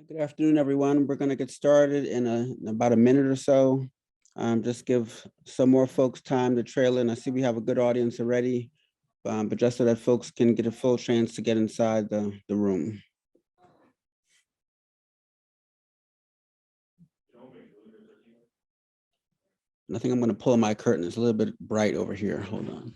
Good afternoon, everyone. We're going to get started in about a minute or so. Just give some more folks time to trail in. I see we have a good audience already, but just so that folks can get a full chance to get inside the room. And I think I'm going to pull my curtain. It's a little bit bright over here. Hold on.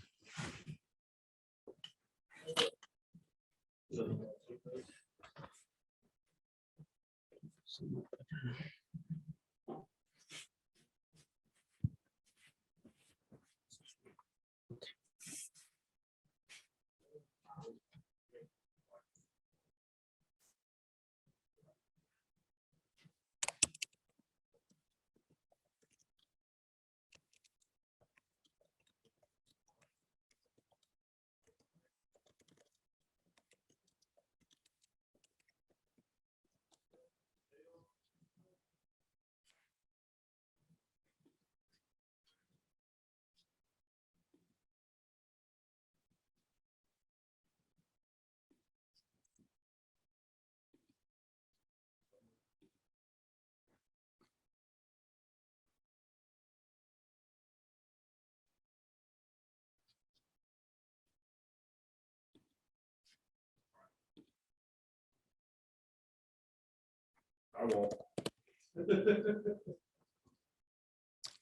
I won't.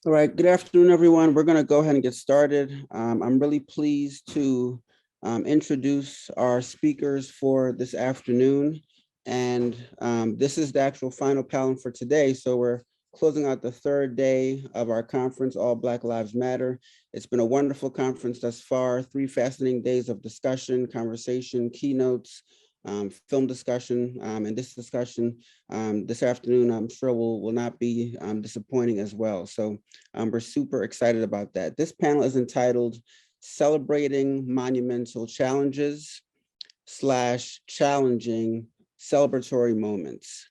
All right, good afternoon, everyone. We're going to go ahead and get started. I'm really pleased to introduce our speakers for this afternoon. And this is the actual final panel for today. So we're closing out the third day of our conference, All Black Lives Matter. It's been a wonderful conference thus far, 3 fascinating days of discussion, conversation, keynotes, film discussion, and this discussion this afternoon, I'm sure will not be disappointing as well. So we're super excited about that. This panel is entitled Celebrating Monumental Challenges / Challenging Celebratory Moments.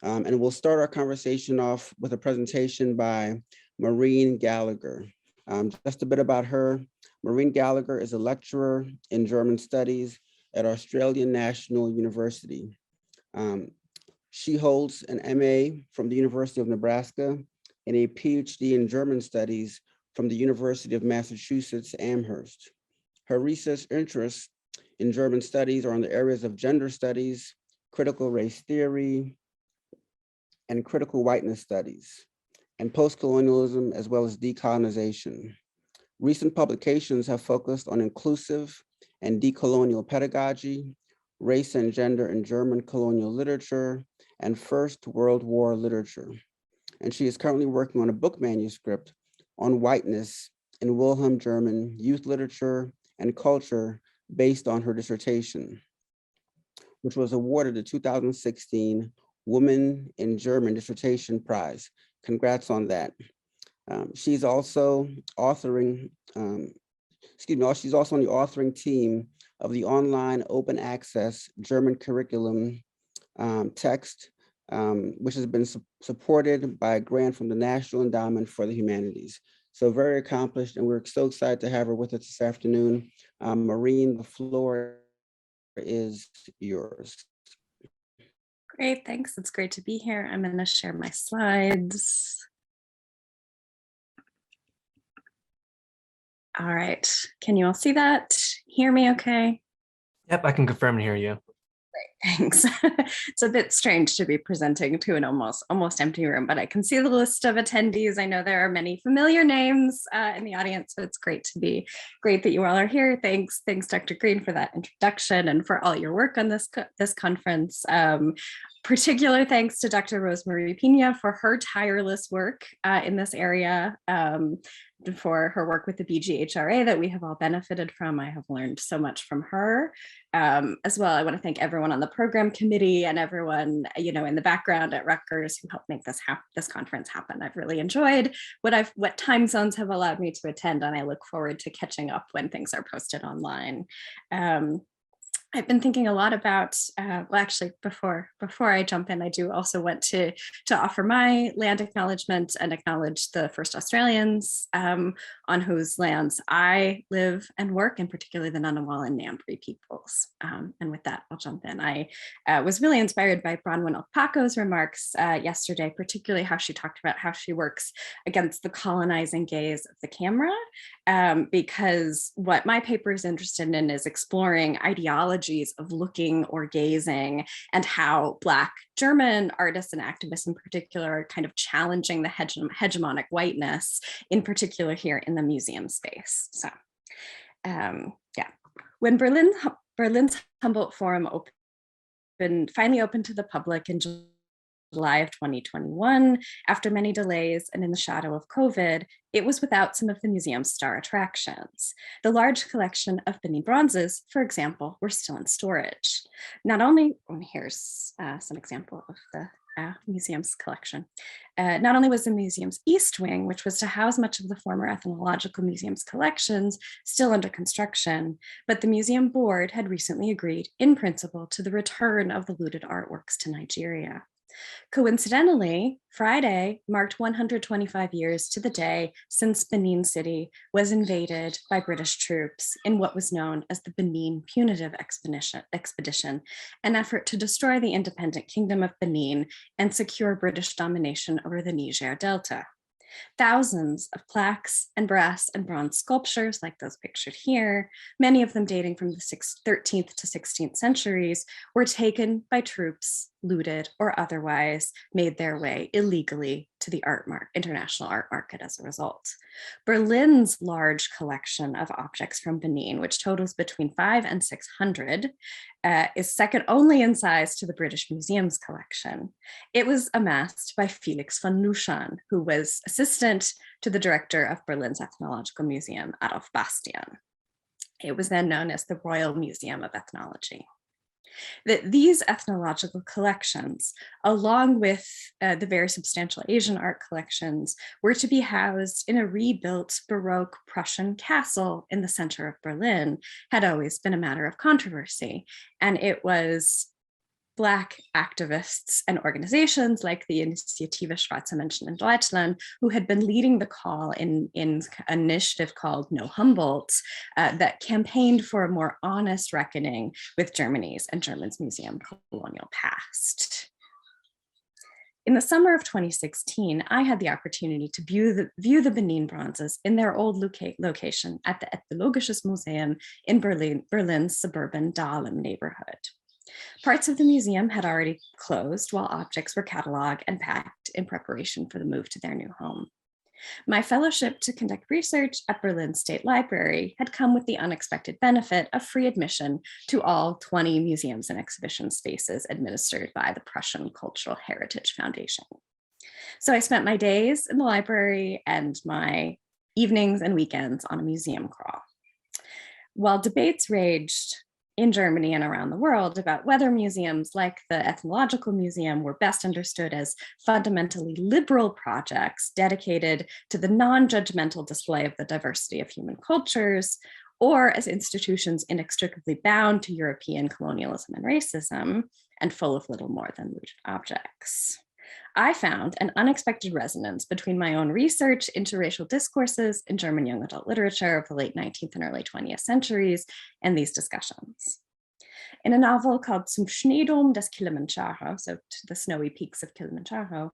And we'll start our conversation off with a presentation by Maureen Gallagher. Just a bit about her. Maureen Gallagher is a lecturer in German studies at Australian National University. She holds an MA from the University of Nebraska and a PhD in German studies from the University of Massachusetts, Amherst. Her research interests in German studies are in the areas of gender studies, critical race theory, and critical whiteness studies, and post-colonialism, as well as decolonization. Recent publications have focused on inclusive and decolonial pedagogy, race and gender in German colonial literature, and First World War literature. And she is currently working on a book manuscript on whiteness in Wilhelm German youth literature and culture based on her dissertation, which was awarded the 2016 Women in German Dissertation Prize. Congrats on that. She's also authoring, she's also on the authoring team of the online open access German curriculum text, which has been supported by a grant from the National Endowment for the Humanities. So very accomplished, and we're so excited to have her with us this afternoon. Maureen, the floor is yours. Great, thanks. It's great to be here. I'm going to share my slides. All right, can you all see that? Hear me okay? Yep, I can confirm and hear you. Great, thanks. It's a bit strange to be presenting to an almost empty room, but I can see the list of attendees. I know there are many familiar names in the audience, so it's great that you all are here. Thanks, Dr. Green, for that introduction and for all your work on this conference. Particular thanks to Dr. Rosemarie Pina for her tireless work in this area, for her work with the BGHRA that we have all benefited from. I have learned so much from her. As well, I want to thank everyone on the program committee and everyone, in the background at Rutgers who helped make this conference happen. I've really enjoyed what time zones have allowed me to attend, and I look forward to catching up when things are posted online. I've been thinking a lot about, well, actually, before I jump in, I do also want to offer my land acknowledgement and acknowledge the first Australians on whose lands I live and work, and particularly the Ngunnawal and Ngambri peoples. And with that, I'll jump in. I was really inspired by Bronwyn Alpaco's remarks yesterday, particularly how she talked about how she works against the colonizing gaze of the camera, because what my paper is interested in is exploring ideologies of looking or gazing, and how Black German artists and activists in particular are kind of challenging the hegemonic whiteness, in particular here in the museum space. So yeah, when Berlin's Humboldt Forum finally opened to the public in July of 2021, after many delays and in the shadow of COVID, it was without some of the museum's star attractions. The large collection of Benin bronzes, for example, were still in storage. Not only, here's some example of the museum's collection. Not only was the museum's East Wing, which was to house much of the former Ethnological Museum's collections, still under construction, but the museum board had recently agreed in principle to the return of the looted artworks to Nigeria. Coincidentally, Friday marked 125 years to the day since Benin City was invaded by British troops in what was known as the Benin Punitive Expedition, an effort to destroy the independent Kingdom of Benin and secure British domination over the Niger Delta. Thousands of plaques and brass and bronze sculptures like those pictured here, many of them dating from the 13th to 16th centuries, were taken by troops, looted, or otherwise made their way illegally to the international art market as a result. Berlin's large collection of objects from Benin, which totals between 500 and 600, is second only in size to the British Museum's collection. It was amassed by Felix von Nuschan, who was assistant to the director of Berlin's Ethnological Museum, Adolf Bastian. It was then known as the Royal Museum of Ethnology. These ethnological collections, along with the very substantial Asian art collections, were to be housed in a rebuilt Baroque Prussian castle in the center of Berlin, had always been a matter of controversy. And it was Black activists and organizations like the Initiative Schwarze Menschen in Deutschland, who had been leading the call in an initiative called No Humboldt, that campaigned for a more honest reckoning with Germany's and Germany's museum colonial past. In the summer of 2016, I had the opportunity to view the Benin bronzes in their old location at the Ethnologisches Museum in Berlin's suburban Dahlem neighborhood. Parts of the museum had already closed while objects were cataloged and packed in preparation for the move to their new home. My fellowship to conduct research at Berlin State Library had come with the unexpected benefit of free admission to all 20 museums and exhibition spaces administered by the Prussian Cultural Heritage Foundation. So I spent my days in the library and my evenings and weekends on a museum crawl. While debates raged in Germany and around the world about whether museums like the Ethnological Museum were best understood as fundamentally liberal projects dedicated to the non-judgmental display of the diversity of human cultures, or as institutions inextricably bound to European colonialism and racism, and full of little more than looted objects. I found an unexpected resonance between my own research into racial discourses in German young adult literature of the late 19th and early 20th centuries and these discussions. In a novel called Zum Schneedom des Kilimanjaro, so to the snowy peaks of Kilimanjaro,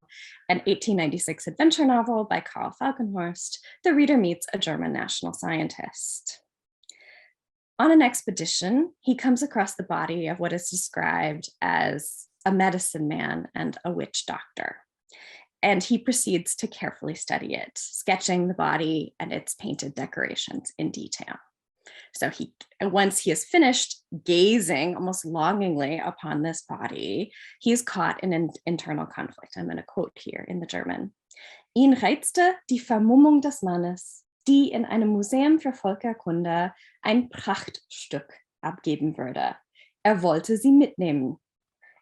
an 1896 adventure novel by Karl Falkenhorst, the reader meets a German national scientist. On an expedition, he comes across the body of what is described as a medicine man and a witch doctor. And he proceeds to carefully study it, sketching the body and its painted decorations in detail. So once he is finished gazing almost longingly upon this body, he is caught in an internal conflict. I'm going to quote here in the German. Ihn reizte die Vermummung des Mannes, die in einem Museum für Völkerkunde ein Prachtstück abgeben würde. Wollte sie mitnehmen.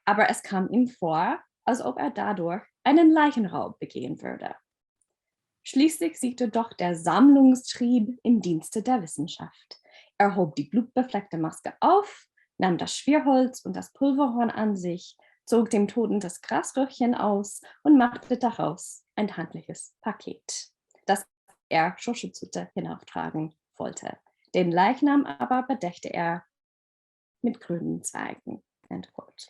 Aber es kam ihm vor, als ob dadurch einen Leichenraub begehen würde. Schließlich siegte doch der Sammlungstrieb im Dienste der Wissenschaft. Hob die blutbefleckte Maske auf, nahm das Schwierholz und das Pulverhorn an sich, zog dem Toten das Grasröhrchen aus und machte daraus ein handliches Paket, das er Schoschezute hinauftragen wollte. Den Leichnam aber bedächte er mit grünen Zweigen. End quote.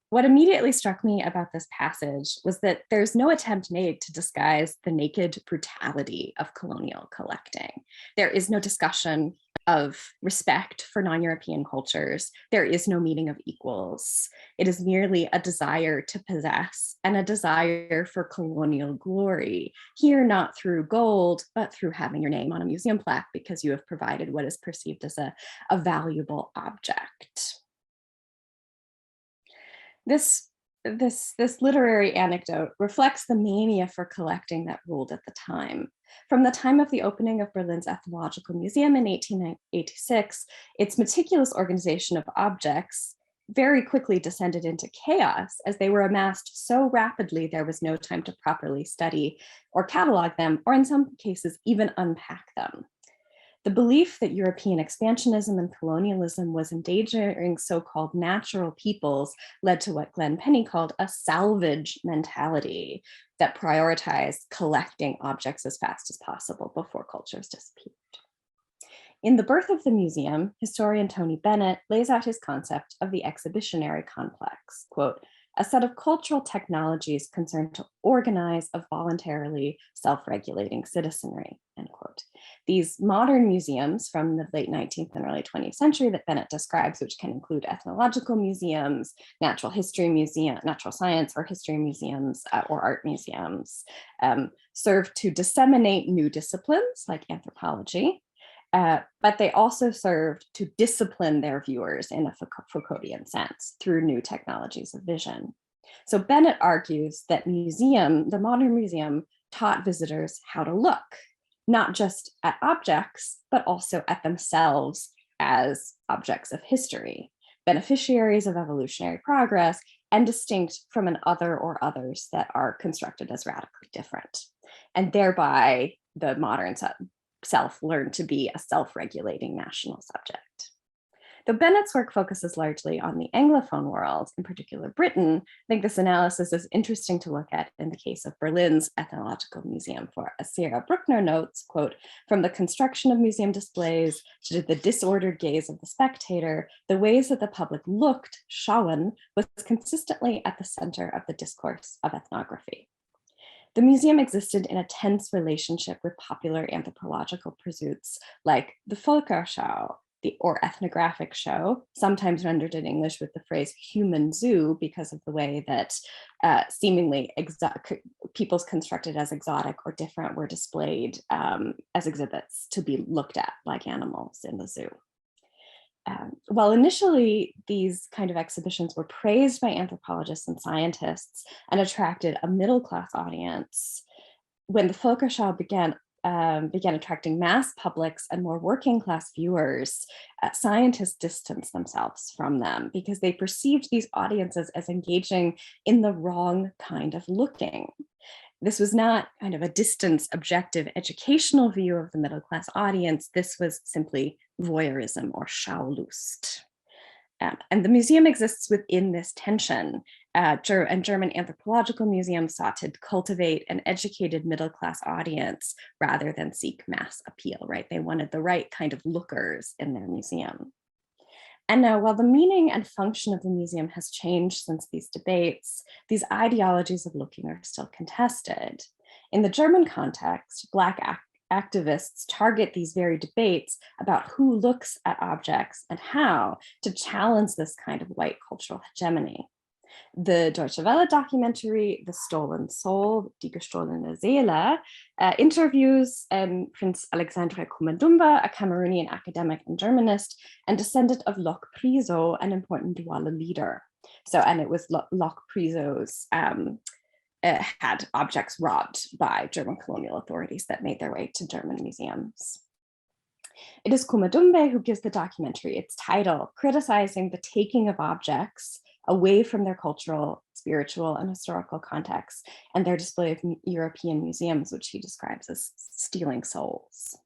What immediately struck me about this passage was that there's no attempt made to disguise the naked brutality of colonial collecting. There is no discussion of respect for non-European cultures. There is no meeting of equals. It is merely a desire to possess and a desire for colonial glory. Here, not through gold, but through having your name on a museum plaque because you have provided what is perceived as a valuable object. This literary anecdote reflects the mania for collecting that ruled at the time. From the time of the opening of Berlin's Ethnological Museum in 1886, its meticulous organization of objects very quickly descended into chaos as they were amassed so rapidly there was no time to properly study or catalog them, or in some cases even unpack them. The belief that European expansionism and colonialism was endangering so-called natural peoples led to what Glenn Penny called a salvage mentality that prioritized collecting objects as fast as possible before cultures disappeared. In The Birth of the Museum, historian Tony Bennett lays out his concept of the exhibitionary complex, quote, a set of cultural technologies concerned to organize a voluntarily self-regulating citizenry, end quote. These modern museums from the late 19th and early 20th century that Bennett describes, which can include ethnological museums, natural history museum, natural science or history museums, or art museums, serve to disseminate new disciplines like anthropology, but they also served to discipline their viewers in a Foucauldian sense through new technologies of vision. So Bennett argues that the modern museum taught visitors how to look, not just at objects, but also at themselves as objects of history, beneficiaries of evolutionary progress, and distinct from an other or others that are constructed as radically different. And thereby the modern self learned to be a self-regulating national subject. Though Bennett's work focuses largely on the Anglophone world, in particular Britain, I think this analysis is interesting to look at in the case of Berlin's Ethnological Museum, for as Sierra Bruckner notes, quote, from the construction of museum displays to the disordered gaze of the spectator, the ways that the public looked, schauen, was consistently at the center of the discourse of ethnography. The museum existed in a tense relationship with popular anthropological pursuits like the Völkerschau, or ethnographic show, sometimes rendered in English with the phrase human zoo because of the way that seemingly peoples constructed as exotic or different were displayed as exhibits to be looked at like animals in the zoo. While initially these kind of exhibitions were praised by anthropologists and scientists and attracted a middle-class audience, when the Völkerschau began attracting mass publics and more working-class viewers, scientists distanced themselves from them because they perceived these audiences as engaging in the wrong kind of looking. This was not kind of a distant, objective, educational view of the middle-class audience. This was simply voyeurism or Schaulust. And the museum exists within this tension. And German anthropological museums sought to cultivate an educated middle-class audience rather than seek mass appeal, right? They wanted the right kind of lookers in their museum. And now, while the meaning and function of the museum has changed since these debates, these ideologies of looking are still contested. In the German context, Black activists target these very debates about who looks at objects and how to challenge this kind of white cultural hegemony. The Deutsche Welle documentary, The Stolen Soul, Die gestohlene Seele, interviews Prince Alexandre Kumandumba, a Cameroonian academic and Germanist, and descendant of Locke Priso, an important Douala leader. And it was Locke Priso's had objects robbed by German colonial authorities that made their way to German museums. It is Kumandumba who gives the documentary its title, criticizing the taking of objects away from their cultural, spiritual, and historical contexts, and their display of European museums, which he describes as stealing souls.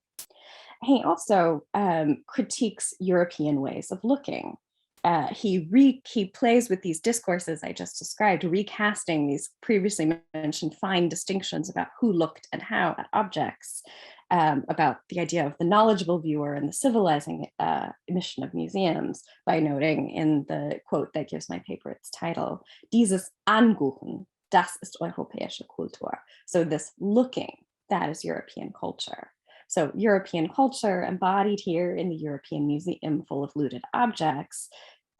He also critiques European ways of looking. he plays with these discourses I just described, recasting these previously mentioned fine distinctions about who looked and how at objects, about the idea of the knowledgeable viewer and the civilizing mission of museums, by noting in the quote that gives my paper its title, "Dieses Angucken, das ist europäische Kultur." So this looking, that is European culture. So European culture embodied here in the European Museum full of looted objects,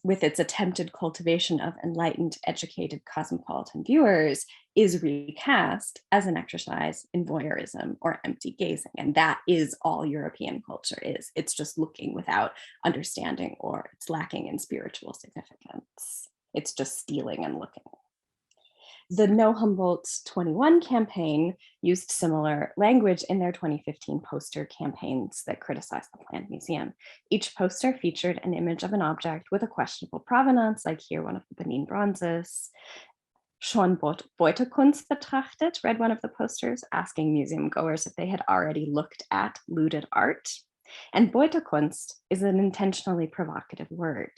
with its attempted cultivation of enlightened, educated, cosmopolitan viewers, is recast as an exercise in voyeurism or empty gazing. And that is all European culture is. It's just looking without understanding, or it's lacking in spiritual significance. It's just stealing and looking. The No Humboldt 21 campaign used similar language in their 2015 poster campaigns that criticized the planned museum. Each poster featured an image of an object with a questionable provenance, like here, one of the Benin bronzes. Schon Beutekunst betrachtet, read one of the posters, asking museum goers if they had already looked at looted art. And Beutekunst is an intentionally provocative word.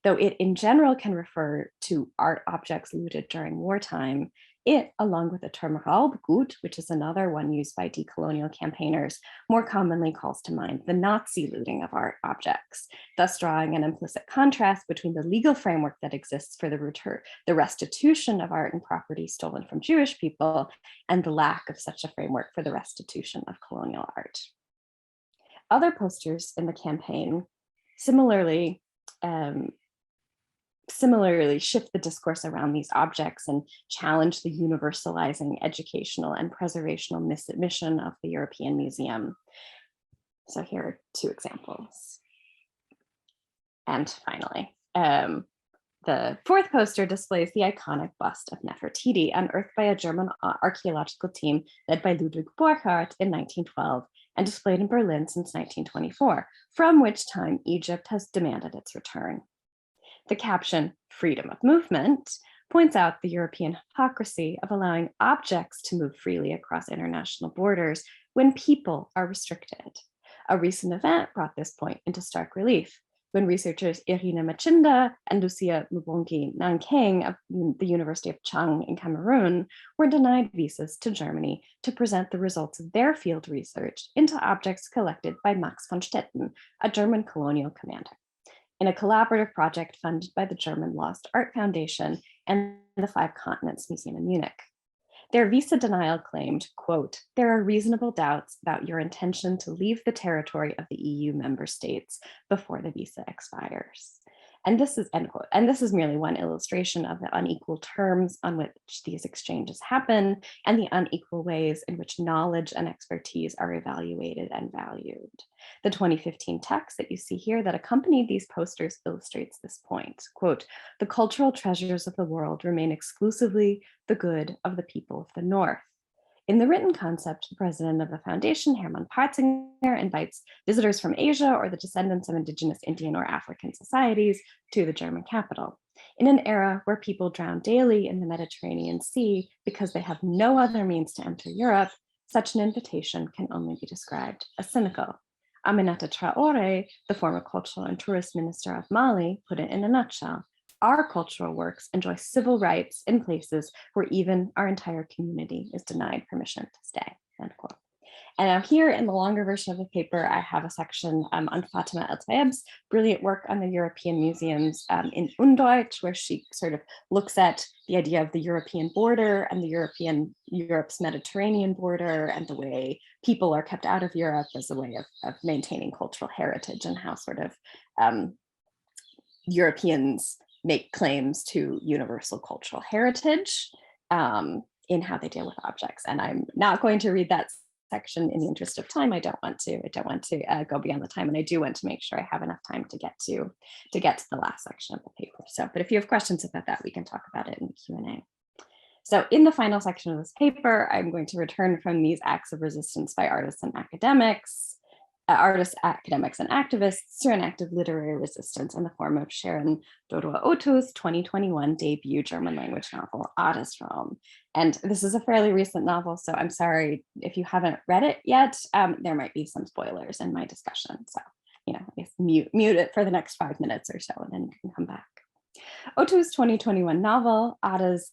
Though it in general can refer to art objects looted during wartime, it, along with the term Raubgut, which is another one used by decolonial campaigners, more commonly calls to mind the Nazi looting of art objects, thus drawing an implicit contrast between the legal framework that exists for the restitution of art and property stolen from Jewish people, and the lack of such a framework for the restitution of colonial art. Other posters in the campaign similarly shift the discourse around these objects and challenge the universalizing educational and preservational mission of the European Museum. So here are two examples. And finally, the fourth poster displays the iconic bust of Nefertiti, unearthed by a German archaeological team led by Ludwig Borchardt in 1912 and displayed in Berlin since 1924, from which time Egypt has demanded its return. The caption, "Freedom of Movement," points out the European hypocrisy of allowing objects to move freely across international borders when people are restricted. A recent event brought this point into stark relief when researchers Irina Machinda and Lucia Mbongi Nankeng of the University of Chang in Cameroon were denied visas to Germany to present the results of their field research into objects collected by Max von Stetten, a German colonial commander, in a collaborative project funded by the German Lost Art Foundation and the Five Continents Museum in Munich. Their visa denial claimed, quote, "There are reasonable doubts about your intention to leave the territory of the EU member states before the visa expires." And this is, end quote. And this is merely one illustration of the unequal terms on which these exchanges happen and the unequal ways in which knowledge and expertise are evaluated and valued. The 2015 text that you see here that accompanied these posters illustrates this point. Quote, "The cultural treasures of the world remain exclusively the good of the people of the North." In the written concept, the president of the foundation, Hermann Partzinger, invites visitors from Asia or the descendants of indigenous Indian or African societies to the German capital. In an era where people drown daily in the Mediterranean Sea because they have no other means to enter Europe, such an invitation can only be described as cynical. Aminata Traore, the former cultural and tourist minister of Mali, put it in a nutshell: "Our cultural works enjoy civil rights in places where even our entire community is denied permission to stay," end quote. And now here in the longer version of the paper, I have a section on Fatima El-Tayeb's brilliant work on the European museums in Undeutsch, where she sort of looks at the idea of the European border and Europe's Mediterranean border and the way people are kept out of Europe as a way of maintaining cultural heritage, and how sort of Europeans make claims to universal cultural heritage in how they deal with objects. And I'm not going to read that section in the interest of time. I don't want to go beyond the time, and I do want to make sure I have enough time to get to the last section of the paper. So, but if you have questions about that, we can talk about it in the Q&A. So in the final section of this paper, I'm going to return from these acts of resistance by artists, academics, and activists to an act of literary resistance in the form of Sharon Dodua-Otu's 2021 debut German language novel, Adesraum. And this is a fairly recent novel, so I'm sorry if you haven't read it yet. There might be some spoilers in my discussion. So mute it for the next 5 minutes or so, and then you can come back. Otu's 2021 novel, Ada's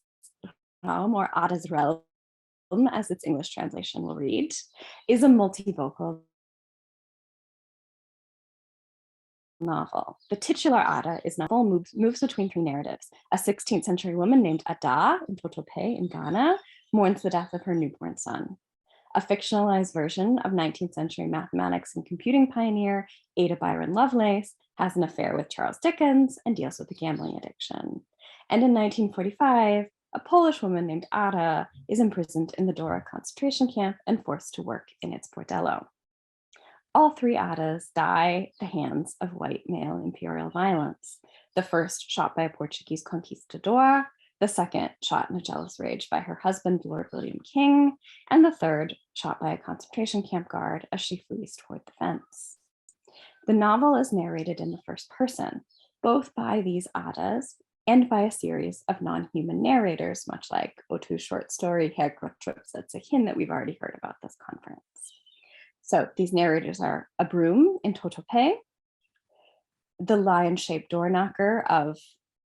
Raum, or Ada's Realm, as its English translation will read, is a multivocal novel. The titular Ada is novel moves between 3 narratives. A 16th century woman named Ada in Totope in Ghana mourns the death of her newborn son. A fictionalized version of 19th century mathematics and computing pioneer Ada Byron Lovelace has an affair with Charles Dickens and deals with a gambling addiction. And in 1945, a Polish woman named Ada is imprisoned in the Dora concentration camp and forced to work in its bordello. All 3 Adas die at the hands of white male imperial violence. The first shot by a Portuguese conquistador, the second shot in a jealous rage by her husband, Lord William King, and the third shot by a concentration camp guard as she flees toward the fence. The novel is narrated in the first person, both by these Adas and by a series of non-human narrators, much like Otu's short story, Herrgottrupsatzekin, that we've already heard about this conference. So these narrators are a broom in Totope, the lion-shaped door knocker of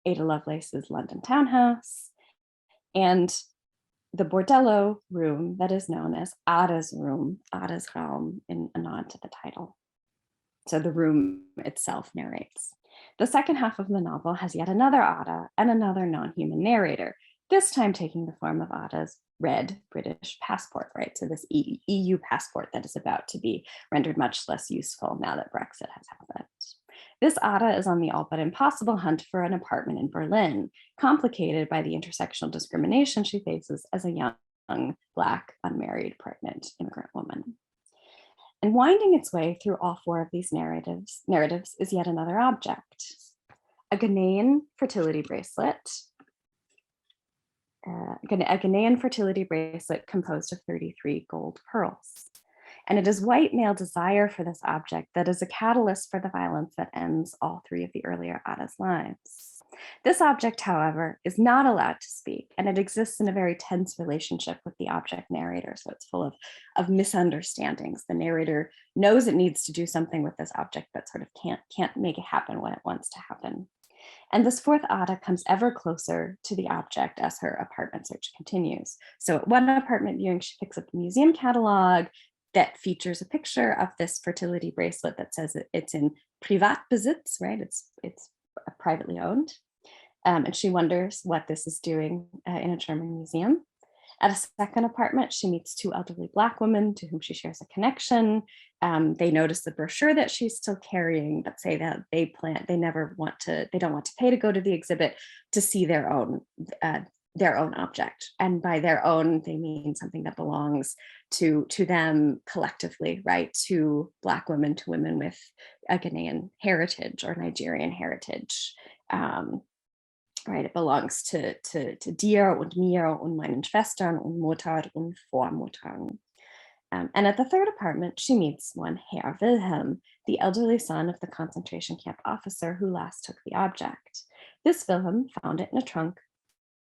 Ada Lovelace's London townhouse, and the bordello room that is known as Ada's room, Ada's Raum, in a nod to the title. So the room itself narrates. The second half of the novel has yet another Ada and another non-human narrator, this time taking the form of Ada's red British passport, right? So this EU passport that is about to be rendered much less useful now that Brexit has happened. This Ada is on the all but impossible hunt for an apartment in Berlin, complicated by the intersectional discrimination she faces as a young, Black, unmarried, pregnant immigrant woman. And winding its way through all 4 of these narratives is yet another object, a Ghanaian fertility bracelet, composed of 33 gold pearls. And it is white male desire for this object that is a catalyst for the violence that ends all 3 of the earlier Ada's lives. This object, however, is not allowed to speak, and it exists in a very tense relationship with the object narrator. So it's full of misunderstandings. The narrator knows it needs to do something with this object, but sort of can't make it happen when it wants to happen. And this 4th Ada comes ever closer to the object as her apartment search continues. So at one apartment viewing, she picks up a museum catalog that features a picture of this fertility bracelet that says it's in Privatbesitz, right? It's privately owned. And she wonders what this is doing in a German museum. At a second apartment, she meets 2 elderly Black women to whom she shares a connection. They notice the brochure that she's still carrying, but say that they don't want to pay to go to the exhibit to see their own object. And by their own, they mean something that belongs to them collectively, right? To Black women, to women with a Ghanaian heritage or Nigerian heritage. Right, it belongs to dir und mir und meinen Schwestern und Mutter und Vormuttern. And at the third apartment, she meets one Herr Wilhelm, the elderly son of the concentration camp officer who last took the object. This Wilhelm found it in a trunk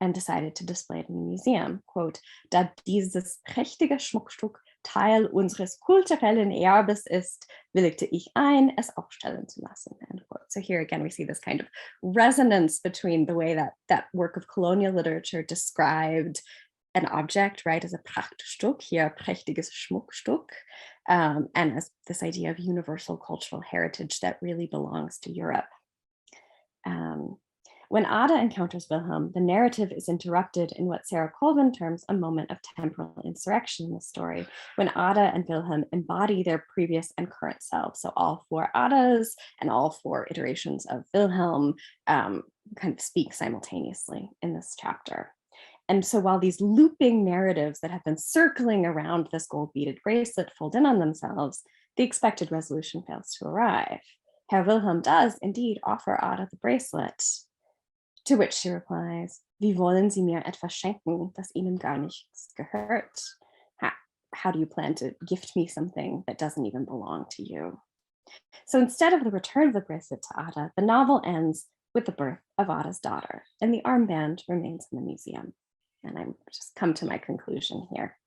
and decided to display it in a museum. Quote, da dieses prächtige Schmuckstück Teil unseres kulturellen Erbes ist, willigte ich ein, es aufstellen zu lassen. End quote. So here again, we see this kind of resonance between the way that work of colonial literature described an object, right, as a Prachtstück, hier prächtiges Schmuckstück, and as this idea of universal cultural heritage that really belongs to Europe. When Ada encounters Wilhelm, the narrative is interrupted in what Sarah Colvin terms a moment of temporal insurrection in the story, when Ada and Wilhelm embody their previous and current selves. So all 4 Adas and all 4 iterations of Wilhelm kind of speak simultaneously in this chapter. And so while these looping narratives that have been circling around this gold beaded bracelet fold in on themselves, the expected resolution fails to arrive. Herr Wilhelm does indeed offer Ada the bracelet, to which she replies, wie wollen Sie mir etwas schenken, das Ihnen gar nichts gehört? How do you plan to gift me something that doesn't even belong to you? So instead of the return of the bracelet to Ada, the novel ends with the birth of Ada's daughter, and the armband remains in the museum. And I'm just come to my conclusion here.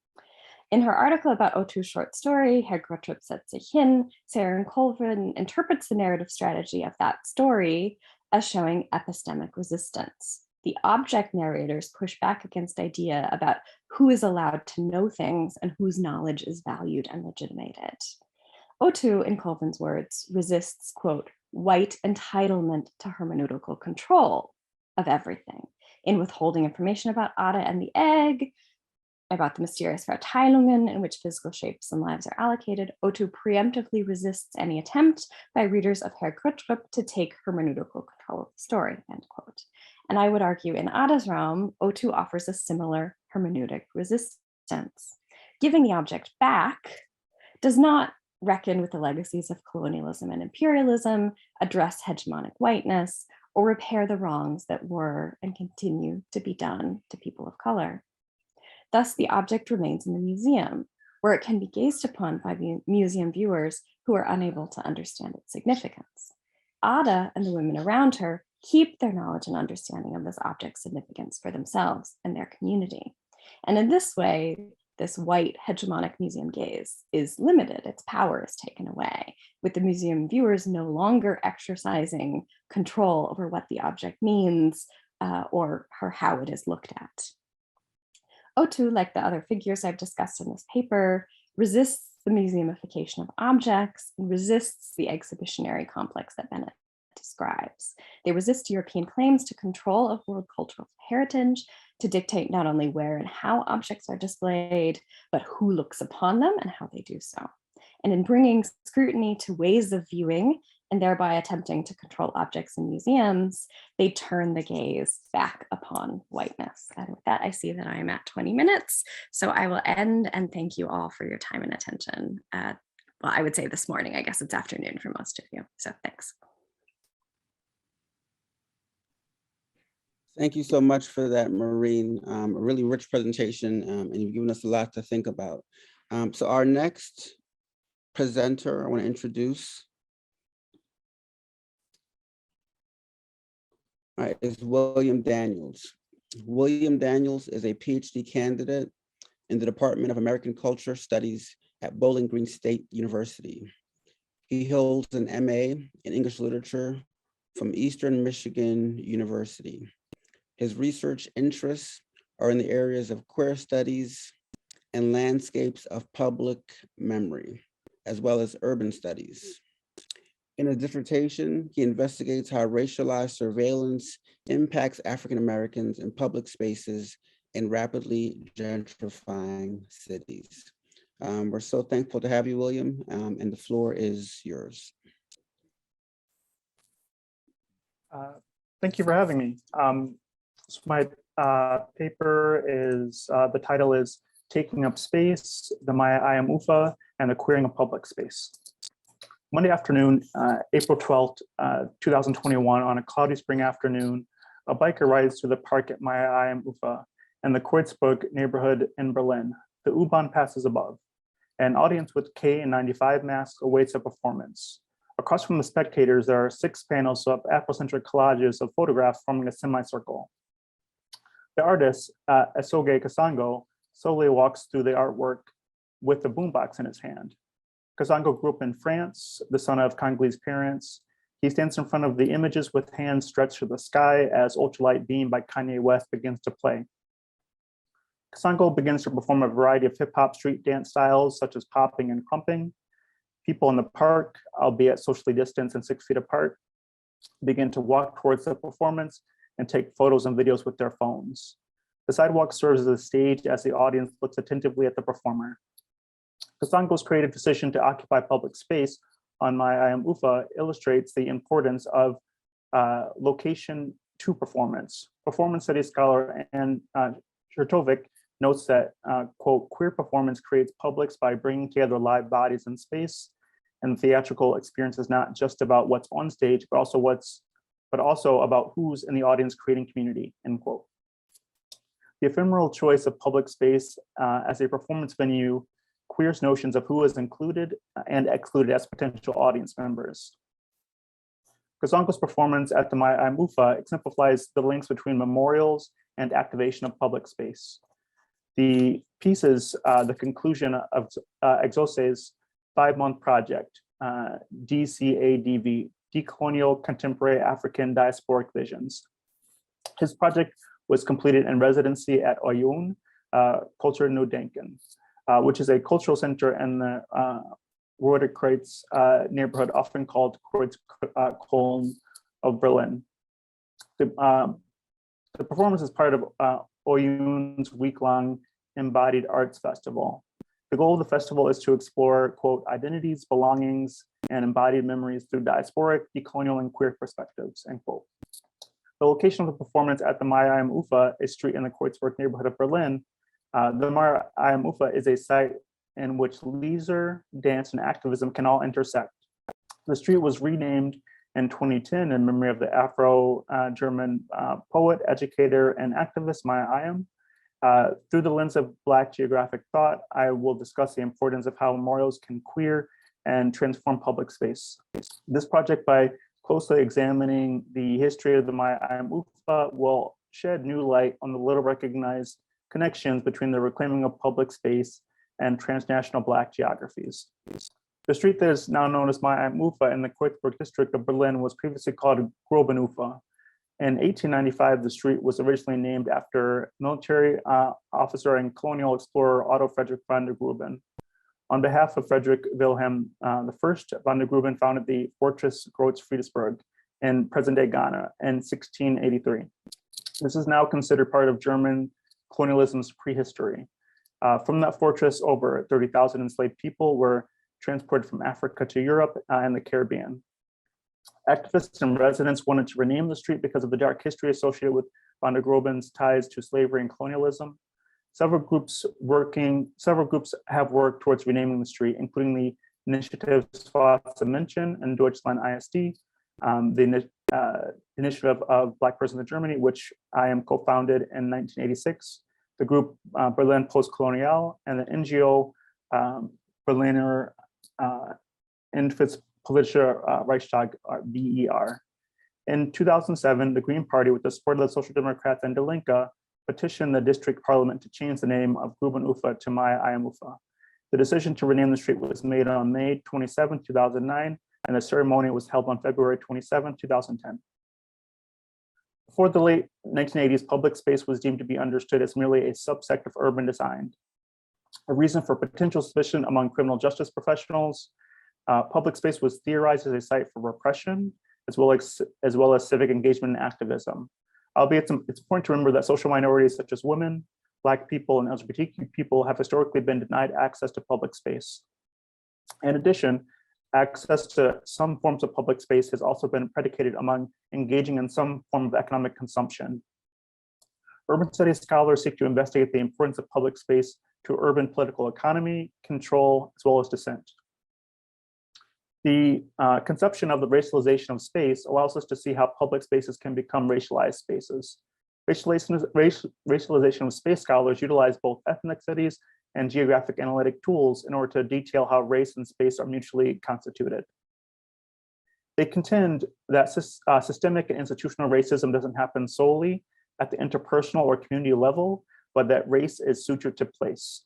In her article about O2's short story, Herrgård Setzt sich hin, Sarah Colvin interprets the narrative strategy of that story as showing epistemic resistance. The object narrators push back against the idea about who is allowed to know things and whose knowledge is valued and legitimated. O2, in Colvin's words, resists, quote, white entitlement to hermeneutical control of everything, in withholding information about Ada and the egg, about the mysterious Verteilungen in which physical shapes and lives are allocated. O2 preemptively resists any attempt by readers of Herrgård to take hermeneutical control of the story, end quote. And I would argue in Ada's realm, O2 offers a similar hermeneutic resistance. Giving the object back does not reckon with the legacies of colonialism and imperialism, address hegemonic whiteness, or repair the wrongs that were and continue to be done to people of color. Thus, the object remains in the museum, where it can be gazed upon by museum viewers who are unable to understand its significance. Ada and the women around her keep their knowledge and understanding of this object's significance for themselves and their community. And in this way, this white hegemonic museum gaze is limited, its power is taken away, with the museum viewers no longer exercising control over what the object means or how it is looked at. O2, like the other figures I've discussed in this paper, resists the museumification of objects and resists the exhibitionary complex that Bennett describes. They resist European claims to control of world cultural heritage, to dictate not only where and how objects are displayed, but who looks upon them and how they do so. And in bringing scrutiny to ways of viewing and thereby attempting to control objects in museums, they turn the gaze back upon whiteness. And with that, I see that I am at 20 minutes. So I will end and thank you all for your time and attention. Well, I would say this morning, I guess it's afternoon for most of you. So thanks. Thank you so much for that, Maureen. A really rich presentation, and you've given us a lot to think about. So our next presenter, I want to introduce is William Daniels. William Daniels is a PhD candidate in the Department of American Culture Studies at Bowling Green State University. He holds an MA in English Literature from Eastern Michigan University. His research interests are in the areas of queer studies and landscapes of public memory, as well as urban studies. In his dissertation, he investigates how racialized surveillance impacts African Americans in public spaces in rapidly gentrifying cities. We're so thankful to have you, William, and the floor is yours. Thank you for having me. So my paper is, the title is Taking Up Space, the Maya Ayam Ufa, and the Queering of Public Space. Monday afternoon, April 12th, 2021, on a cloudy spring afternoon, a biker rides through the park at Maya Ayam Ufa and the Kreuzberg neighborhood in Berlin. The U-Bahn passes above. An audience with K95 masks awaits a performance. Across from the spectators, there are 6 panels of Afrocentric collages of photographs forming a semicircle. The artist, Esoge Kasango, slowly walks through the artwork with a boombox in his hand. Kasango grew up in France, the son of Congolese parents. He stands in front of the images with hands stretched to the sky as Ultralight Beam by Kanye West begins to play. Kasango begins to perform a variety of hip-hop street dance styles, such as popping and crumping. People in the park, albeit socially distanced and 6 feet apart, begin to walk towards the performance and take photos and videos with their phones. The sidewalk serves as a stage as the audience looks attentively at the performer. Kasango's creative decision to occupy public space on Maya Ayam Ufa illustrates the importance of location to performance. Performance studies scholar Ann Chertovic notes that, quote, queer performance creates publics by bringing together live bodies in space, and theatrical experience is not just about what's on stage, but also about who's in the audience creating community, end quote. The ephemeral choice of public space as a performance venue queers notions of who is included and excluded as potential audience members. Kasango's performance at the Maya Ayam Ufa exemplifies the links between memorials and activation of public space. The piece is the conclusion of Exose's 5-month project, DCADV, Decolonial Contemporary African Diasporic Visions. His project was completed in residency at Oyun Culture Nudenken, which is a cultural center in the Roderkreuz neighborhood, often called Kreuzköln of Berlin. The performance is part of Oyun's week-long embodied arts festival. The goal of the festival is to explore, quote, identities, belongings, and embodied memories through diasporic, decolonial, and queer perspectives, end quote. The location of the performance at the Maya am Ufer, a street in the Kreuzberg neighborhood of Berlin. The Maya am Ufer is a site in which leisure, dance, and activism can all intersect. The street was renamed in 2010 in memory of the afro-German poet, educator, and activist Maya Ayam. Through the lens of Black geographic thought, I will discuss the importance of how memorials can queer and transform public space. This project, by closely examining the history of the Maya Ayam Ufa, will shed new light on the little recognized connections between the reclaiming of public space and transnational Black geographies. The street that is now known as Maya Ayam Ufa in the Kreuzberg district of Berlin was previously called Grobenufer. In 1895, the street was originally named after military officer and colonial explorer Otto Frederick von der Gruben. On behalf of Frederick Wilhelm I, von der Gruben founded the Fortress Groß Friedensburg in present-day Ghana in 1683. This is now considered part of German colonialism's prehistory. From that fortress, over 30,000 enslaved people were transported from Africa to Europe and the Caribbean. Activists and residents wanted to rename the street because of the dark history associated with von der Gruben's ties to slavery and colonialism. Several groups have worked towards renaming the street, including the Initiative Schwarze Menschen and Deutschland ISD, the Initiative of Black Persons in Germany, which I am co-founded in 1986, the group Berlin Postkolonial, and the NGO Berliner Politischer Reichstag, BER. In 2007, the Green Party, with the support of the Social Democrats and Die Linke, petitioned the district parliament to change the name of Grobenufer to Maya Ayam Ufer. The decision to rename the street was made on May 27, 2009, and the ceremony was held on February 27, 2010. Before the late 1980s, public space was deemed to be understood as merely a subsect of urban design. A reason for potential suspicion among criminal justice professionals, public space was theorized as a site for repression, as well as civic engagement and activism. Albeit it's important to remember that social minorities such as women, Black people, and LGBTQ people have historically been denied access to public space. In addition, access to some forms of public space has also been predicated among engaging in some form of economic consumption. Urban studies scholars seek to investigate the importance of public space to urban political economy, control, as well as dissent. The conception of the racialization of space allows us to see how public spaces can become racialized spaces. Racialization of space scholars utilize both ethnic studies and geographic analytic tools in order to detail how race and space are mutually constituted. They contend that systemic and institutional racism doesn't happen solely at the interpersonal or community level, but that race is sutured to place.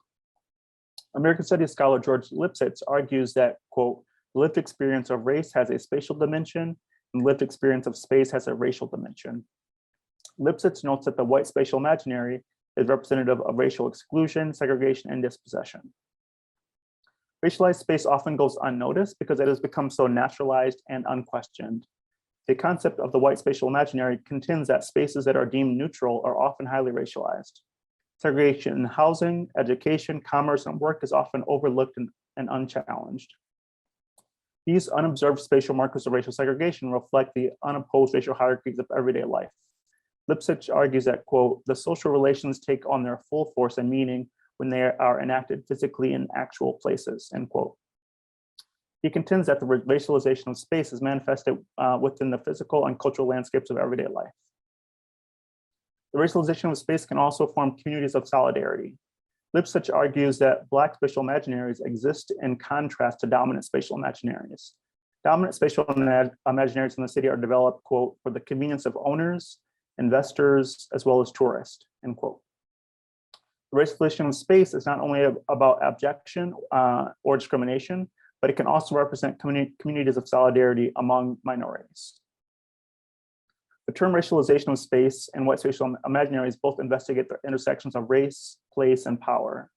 American Studies scholar George Lipsitz argues that, quote, lived experience of race has a spatial dimension, and lived experience of space has a racial dimension. Lipsitz notes that the white spatial imaginary is representative of racial exclusion, segregation, and dispossession. Racialized space often goes unnoticed because it has become so naturalized and unquestioned. The concept of the white spatial imaginary contends that spaces that are deemed neutral are often highly racialized. Segregation in housing, education, commerce, and work is often overlooked and unchallenged. These unobserved spatial markers of racial segregation reflect the unopposed racial hierarchies of everyday life. Lipsitz argues that, quote, the social relations take on their full force and meaning when they are enacted physically in actual places, end quote. He contends that the racialization of space is manifested within the physical and cultural landscapes of everyday life. The racialization of space can also form communities of solidarity. Lipsitz argues that Black spatial imaginaries exist in contrast to dominant spatial imaginaries. Dominant spatial imaginaries in the city are developed, quote, for the convenience of owners, investors, as well as tourists, end quote. The restitution of space is not only about abjection or discrimination, but it can also represent communities of solidarity among minorities. The term racialization of space and white spatial imaginaries both investigate the intersections of race, place, and power.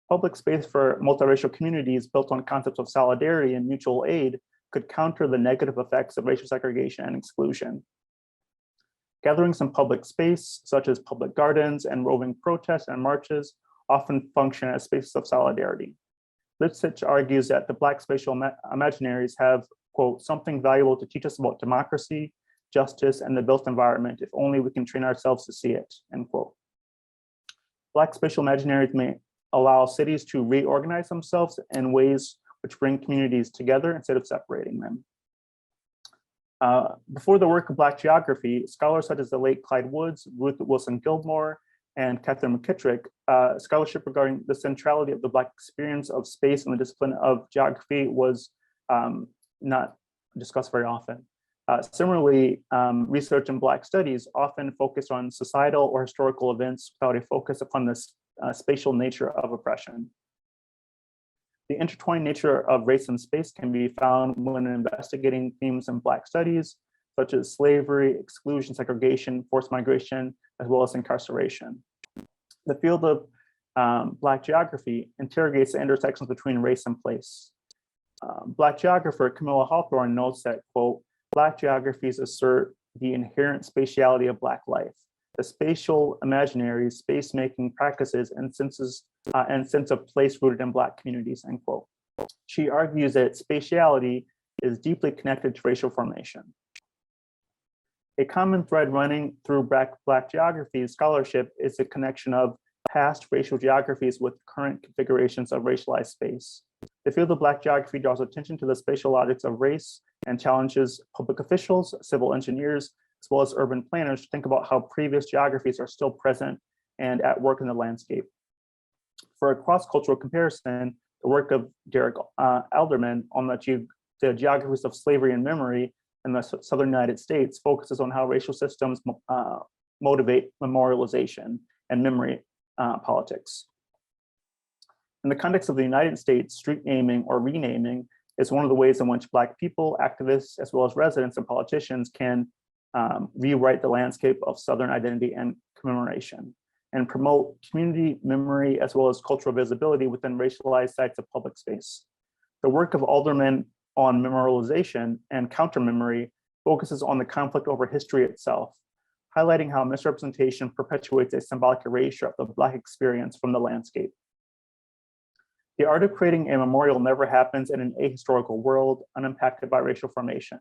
Public space for multiracial communities built on concepts of solidarity and mutual aid could counter the negative effects of racial segregation and exclusion. Gatherings in public space, such as public gardens and roving protests and marches, often function as spaces of solidarity. Lipsitch argues that the Black spatial imaginaries have, quote, something valuable to teach us about democracy, justice, and the built environment, if only we can train ourselves to see it, end quote. Black spatial imaginaries may allow cities to reorganize themselves in ways which bring communities together instead of separating them. Before the work of Black geography, scholars such as the late Clyde Woods, Ruth Wilson Gilmore, and Catherine McKittrick, scholarship regarding the centrality of the Black experience of space and the discipline of geography was not discussed very often. Similarly, research in Black studies often focused on societal or historical events without a focus upon the spatial nature of oppression. The intertwined nature of race and space can be found when investigating themes in Black studies, such as slavery, exclusion, segregation, forced migration, as well as incarceration. The field of Black geography interrogates the intersections between race and place. Black geographer Camilla Hawthorne notes that, quote, Black geographies assert the inherent spatiality of Black life, the spatial imaginaries, space-making practices, and sense of place rooted in Black communities, end quote. She argues that spatiality is deeply connected to racial formation. A common thread running through Black geography scholarship is the connection of past racial geographies with current configurations of racialized space. The field of Black geography draws attention to the spatial logics of race and challenges public officials, civil engineers, as well as urban planners to think about how previous geographies are still present and at work in the landscape. For a cross-cultural comparison, the work of Derek Alderman on the geographies of slavery and memory in the Southern United States focuses on how racial systems motivate memorialization and memory politics. In the context of the United States, street naming or renaming is one of the ways in which Black people, activists, as well as residents and politicians can rewrite the landscape of Southern identity and commemoration, and promote community memory as well as cultural visibility within racialized sites of public space. The work of Alderman on memorialization and counter-memory focuses on the conflict over history itself, highlighting how misrepresentation perpetuates a symbolic erasure of the Black experience from the landscape. The art of creating a memorial never happens in an ahistorical world unimpacted by racial formation.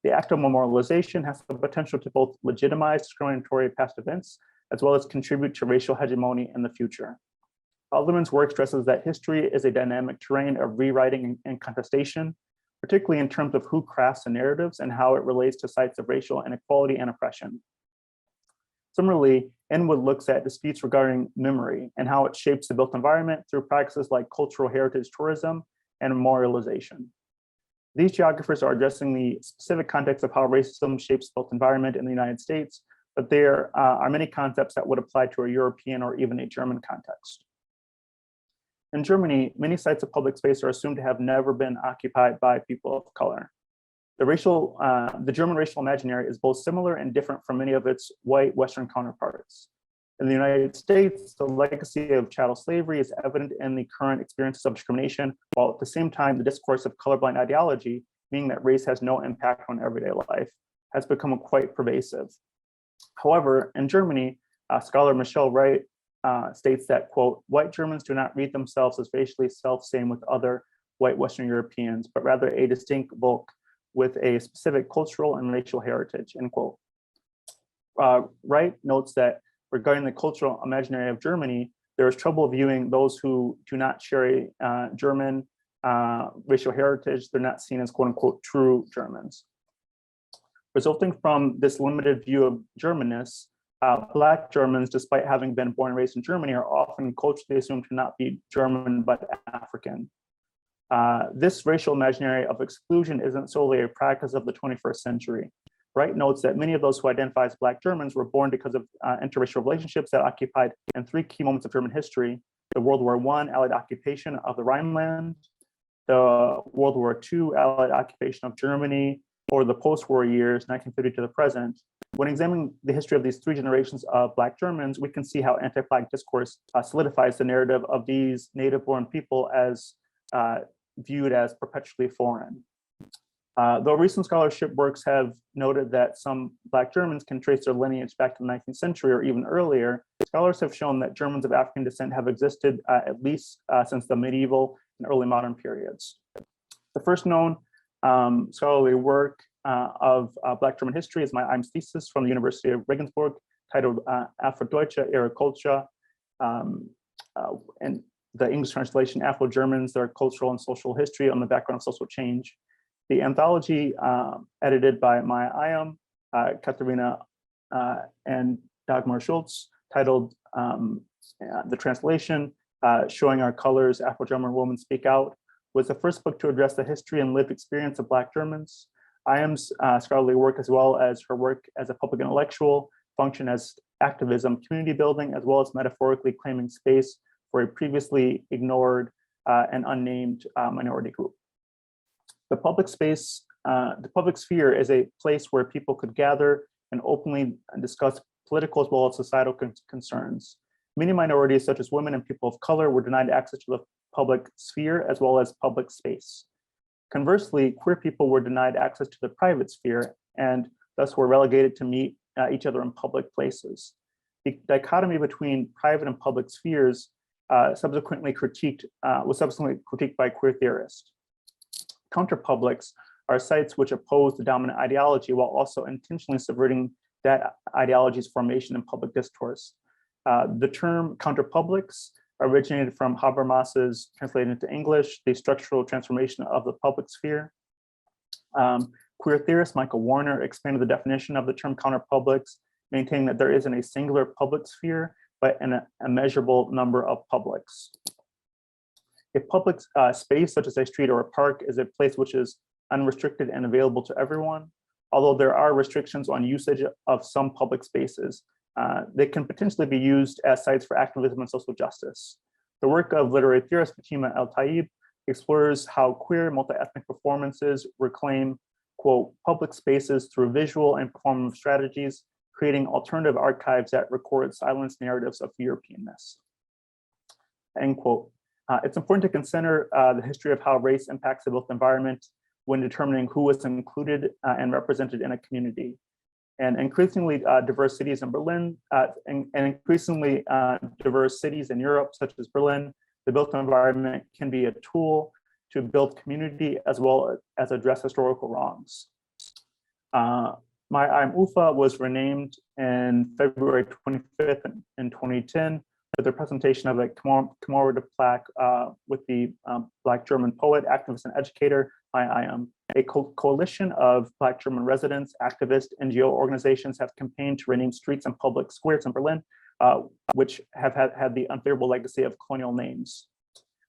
The act of memorialization has the potential to both legitimize discriminatory past events, as well as contribute to racial hegemony in the future. Alderman's work stresses that history is a dynamic terrain of rewriting and contestation, particularly in terms of who crafts the narratives and how it relates to sites of racial inequality and oppression. Similarly, Inwood looks at disputes regarding memory and how it shapes the built environment through practices like cultural heritage tourism and memorialization. These geographers are addressing the specific context of how racism shapes the built environment in the United States, but there are many concepts that would apply to a European or even a German context. In Germany, many sites of public space are assumed to have never been occupied by people of color. The German racial imaginary is both similar and different from many of its white Western counterparts. In the United States, the legacy of chattel slavery is evident in the current experiences of discrimination, while at the same time, the discourse of colorblind ideology, meaning that race has no impact on everyday life, has become quite pervasive. However, in Germany, scholar Michelle Wright states that, quote, white Germans do not read themselves as racially self-same with other white Western Europeans, but rather a distinct bulk with a specific cultural and racial heritage, end quote. Wright notes that regarding the cultural imaginary of Germany, there is trouble viewing those who do not share a German racial heritage. They're not seen as quote unquote true Germans. Resulting from this limited view of Germanness, Black Germans, despite having been born and raised in Germany, are often culturally assumed to not be German, but African. This racial imaginary of exclusion isn't solely a practice of the 21st century. Wright notes that many of those who identify as Black Germans were born because of interracial relationships that occupied in three key moments of German history: the World War I Allied occupation of the Rhineland, the World War II Allied occupation of Germany, or the post-war years, 1950 to the present. When examining the history of these three generations of Black Germans, we can see how anti-Black discourse solidifies the narrative of these native-born people as viewed as perpetually foreign. Though recent scholarship works have noted that some Black Germans can trace their lineage back to the 19th century or even earlier, scholars have shown that Germans of African descent have existed at least since the medieval and early modern periods. The first known scholarly work of Black German history is my Eim's thesis from the University of Regensburg, titled Afro-Deutsche Ihre Kultur, and the English translation, Afro-Germans, their cultural and social history on the background of social change. The anthology, edited by Maya Ayam, Katharina, and Dagmar Schultz, titled The Translation, Showing Our Colors, Afro-German Women Speak Out, was the first book to address the history and lived experience of Black Germans. Ayam's scholarly work, as well as her work as a public intellectual, function as activism, community building, as well as metaphorically claiming space for a previously ignored and unnamed minority group. The public space, the public sphere is a place where people could gather and openly discuss political as well as societal concerns. Many minorities, such as women and people of color, were denied access to the public sphere as well as public space. Conversely, queer people were denied access to the private sphere and thus were relegated to meet each other in public places. The dichotomy between private and public spheres was subsequently critiqued by queer theorists. Counterpublics are sites which oppose the dominant ideology while also intentionally subverting that ideology's formation in public discourse. The term counterpublics originated from Habermas's, translated into English, the structural transformation of the public sphere. Queer theorist Michael Warner expanded the definition of the term counterpublics, maintaining that there isn't a singular public sphere, but an immeasurable number of publics. A public space, such as a street or a park, is a place which is unrestricted and available to everyone. Although there are restrictions on usage of some public spaces, they can potentially be used as sites for activism and social justice. The work of literary theorist Fatima El-Taib explores how queer multi-ethnic performances reclaim, quote, public spaces through visual and performative strategies, creating alternative archives that record silenced narratives of Europeanness, end quote. It's important to consider the history of how race impacts the built environment when determining who is included and represented in a community. And increasingly diverse cities in Berlin and increasingly diverse cities in Europe, such as Berlin, the built environment can be a tool to build community as well as address historical wrongs. My I'm Ufa was renamed in February 25th in 2010 with the presentation of a commemorative plaque with the Black German poet, activist, and educator, I am. A coalition of Black German residents, activists, NGO organizations have campaigned to rename streets and public squares in Berlin, which have had the unfavorable legacy of colonial names.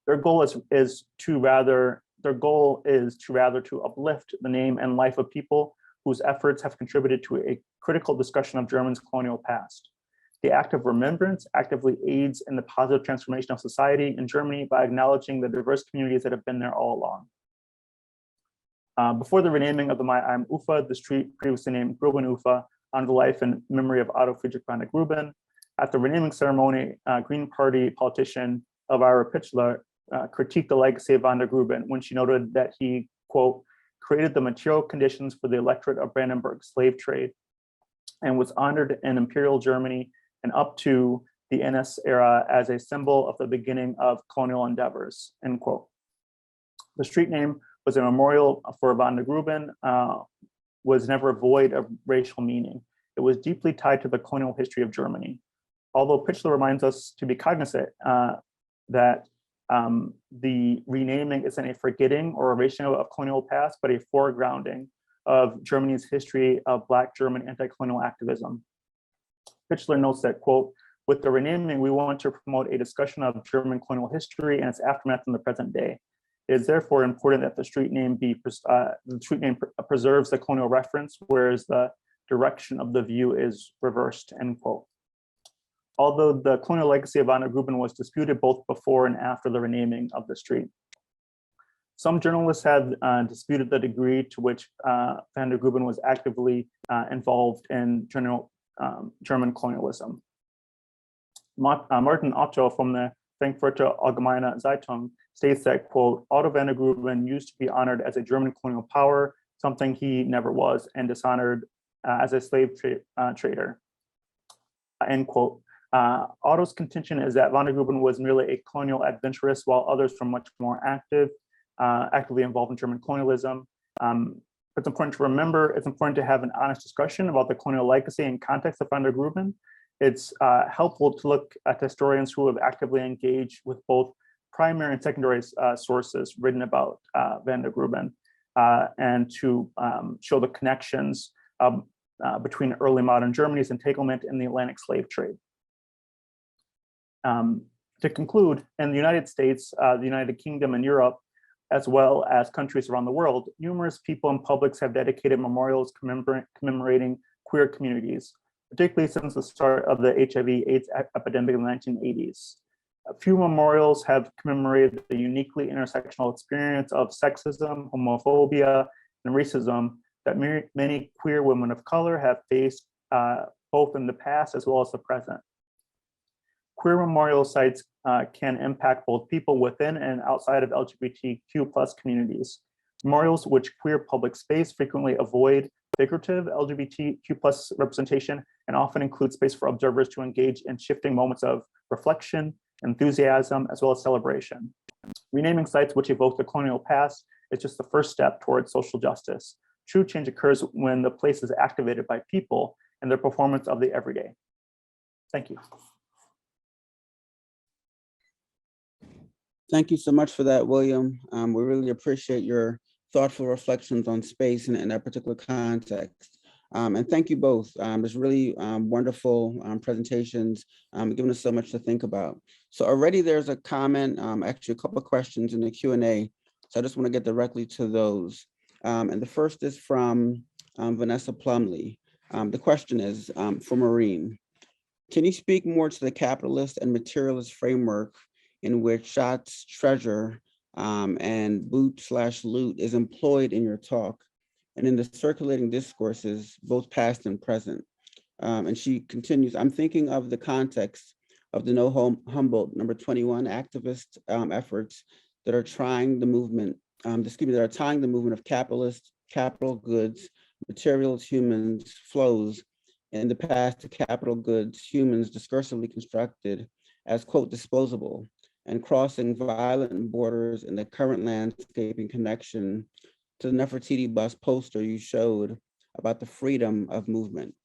Their goal is to rather to uplift the name and life of people whose efforts have contributed to a critical discussion of Germany's colonial past. The act of remembrance actively aids in the positive transformation of society in Germany by acknowledging the diverse communities that have been there all along. Before the renaming of the My I'm Ufa, the street previously named Gruben Ufa, honored the life and memory of Otto Friedrich von der Gruben. At the renaming ceremony, Green Party politician Elvira Pichler critiqued the legacy of von der Gruben when she noted that he, quote, created the material conditions for the electorate of Brandenburg slave trade and was honored in Imperial Germany and up to the NS era as a symbol of the beginning of colonial endeavors, end quote. The street name was a memorial for von der Gruben, was never void of racial meaning. It was deeply tied to the colonial history of Germany. Although Pichler reminds us to be cognizant that the renaming isn't a forgetting or erasing of colonial past, but a foregrounding of Germany's history of Black German anti-colonial activism. Pichler notes that, quote, with the renaming, we want to promote a discussion of German colonial history and its aftermath in the present day. It is therefore important that the street name preserves the colonial reference, whereas the direction of the view is reversed, end quote. Although the colonial legacy of Van der Gruben was disputed both before and after the renaming of the street. Some journalists have disputed the degree to which Van der Gruben was actively involved in German colonialism. Martin Otto from the Frankfurter Allgemeine Zeitung states that, quote, Otto van der Gruben used to be honored as a German colonial power, something he never was, and dishonored as a slave trader, end quote. Otto's contention is that van der Gruben was merely a colonial adventurous, while others were much more actively involved in German colonialism. It's important to remember, it's important to have an honest discussion about the colonial legacy and context of van der Gruben. It's helpful to look at historians who have actively engaged with both primary and secondary sources written about van der Gruben, and to show the connections between early modern Germany's entanglement in the Atlantic slave trade. To conclude, in the United States, the United Kingdom, and Europe, as well as countries around the world, numerous people and publics have dedicated memorials commemorating queer communities, particularly since the start of the HIV/AIDS epidemic in the 1980s. A few memorials have commemorated the uniquely intersectional experience of sexism, homophobia, and racism that many queer women of color have faced both in the past as well as the present. Queer memorial sites can impact both people within and outside of LGBTQ+ communities. Memorials which queer public space frequently avoid figurative LGBTQ+ representation and often include space for observers to engage in shifting moments of reflection, enthusiasm, as well as celebration. Renaming sites which evoke the colonial past is just the first step towards social justice. True change occurs when the place is activated by people and their performance of the everyday. Thank you. Thank you so much for that, William. We really appreciate your thoughtful reflections on space in that particular context. And thank you both. It's really wonderful presentations, giving us so much to think about. So already there's a comment, actually a couple of questions in the Q&A. So I just want to get directly to those. And the first is from Vanessa Plumley. The question is for Maureen. Can you speak more to the capitalist and materialist framework in which Schatz's treasure and boot/loot is employed in your talk and in the circulating discourses, both past and present? And she continues, I'm thinking of the context of the No Humboldt #21 activist efforts that are trying the movement, that are tying the movement of capital goods, materials, humans, flows in the past to capital goods, humans discursively constructed as, quote, disposable, and crossing violent borders in the current landscape in connection to the Nefertiti bus poster you showed about the freedom of movement.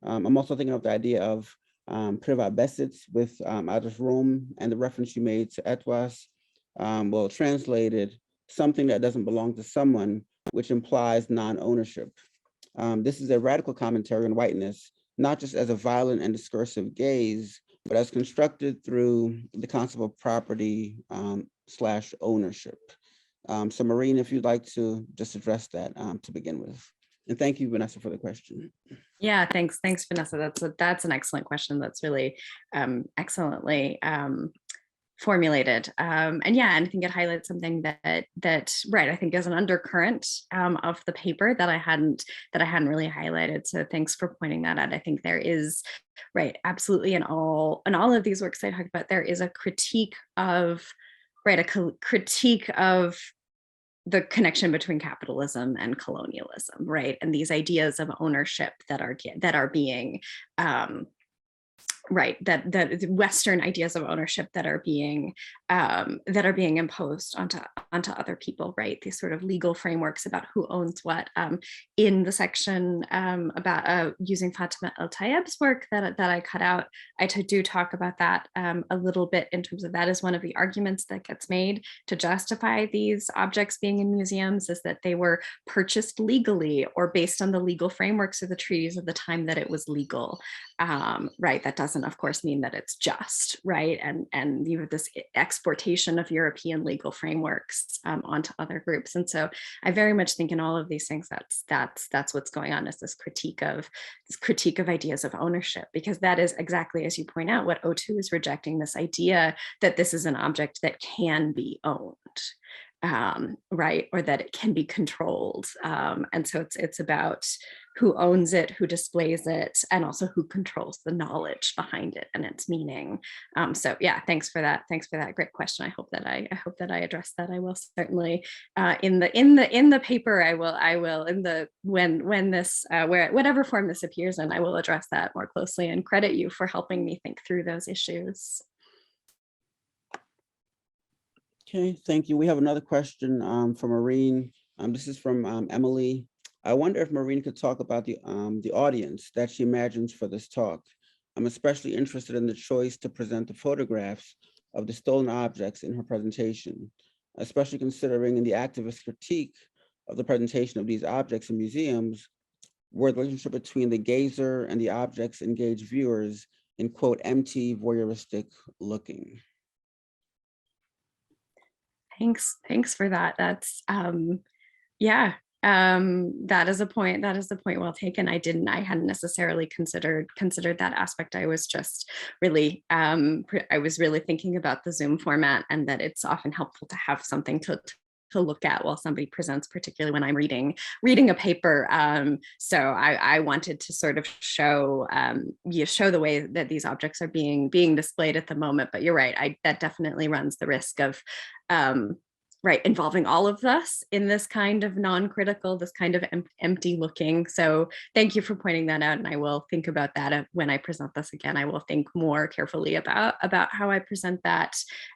I'm also thinking of the idea of Privatbesitz with out of Rome, and the reference you made to etwas, well, translated, something that doesn't belong to someone, which implies non-ownership. This is a radical commentary on whiteness, not just as a violent and discursive gaze, but as constructed through the concept of property / ownership. So Maureen, if you'd like to just address that to begin with. And thank you, Vanessa, for the question. Yeah, thanks, Vanessa. That's an excellent question. That's really excellently formulated. And yeah, and I think it highlights something that right, I think is an undercurrent of the paper that I hadn't really highlighted. So thanks for pointing that out. I think there is, right, absolutely in all of these works I talked about, there is a critique of, right, a critique of the connection between capitalism and colonialism, right, and these ideas of ownership that are being right, that Western ideas of ownership that are being imposed onto other people, right? These sort of legal frameworks about who owns what. In the section about using Fatima El-Tayeb's work that I cut out, I do talk about that a little bit in terms of that is one of the arguments that gets made to justify these objects being in museums, is that they were purchased legally or based on the legal frameworks of the treaties of the time that it was legal. Right, that doesn't of course mean that it's just, right, and you have this exportation of European legal frameworks onto other groups. And so I very much think in all of these things, that's what's going on, is this critique of ideas of ownership, because that is exactly, as you point out, what O2 is rejecting, this idea that this is an object that can be owned. Right, or that it can be controlled. And so it's about who owns it, who displays it, and also who controls the knowledge behind it and its meaning. So yeah, thanks for that. Thanks for that great question. I hope that I addressed that. I will certainly in the paper. I will in the when this whatever form this appears in, I will address that more closely and credit you for helping me think through those issues. Okay, thank you. We have another question from Maureen. This is from Emily. I wonder if Maureen could talk about the audience that she imagines for this talk. I'm especially interested in the choice to present the photographs of the stolen objects in her presentation, especially considering in the activist critique of the presentation of these objects in museums, where the relationship between the gazer and the objects engage viewers in, quote, empty, voyeuristic looking. Thanks for that. That's yeah. That is a point well taken. I hadn't necessarily considered that aspect. I was just really thinking about the Zoom format, and that it's often helpful to have something to look at while somebody presents, particularly when I'm reading a paper. So I wanted to sort of show the way that these objects are being displayed at the moment. But you're right, that definitely runs the risk of involving all of us in this kind of non-critical, this kind of empty looking. So thank you for pointing that out, and I will think about that when I present this again. I will think more carefully about how I present that.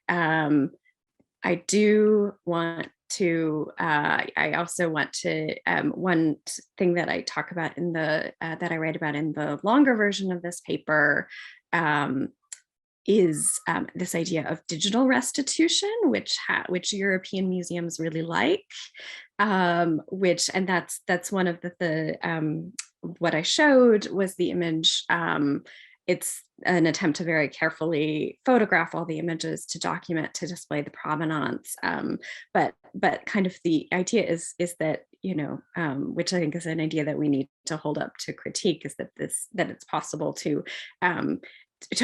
I do want to, I also want to, one thing that I talk about that I write about in the longer version of this paper is this idea of digital restitution, which European museums really like, and that's one of the what I showed was the image. It's an attempt to very carefully photograph all the images to document, to display the provenance. But kind of the idea is that, which I think is an idea that we need to hold up to critique, is that it's possible to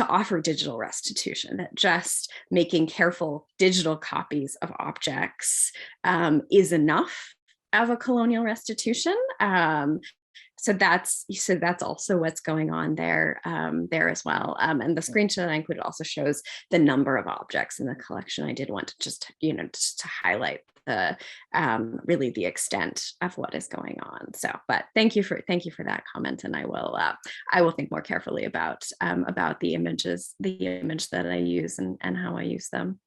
offer digital restitution, that just making careful digital copies of objects is enough of a colonial restitution. So that's also what's going on there as well. And the screenshot I included also shows the number of objects in the collection. I did want to just to highlight the really the extent of what is going on. So, but thank you for that comment, and I will think more carefully about the image that I use and how I use them.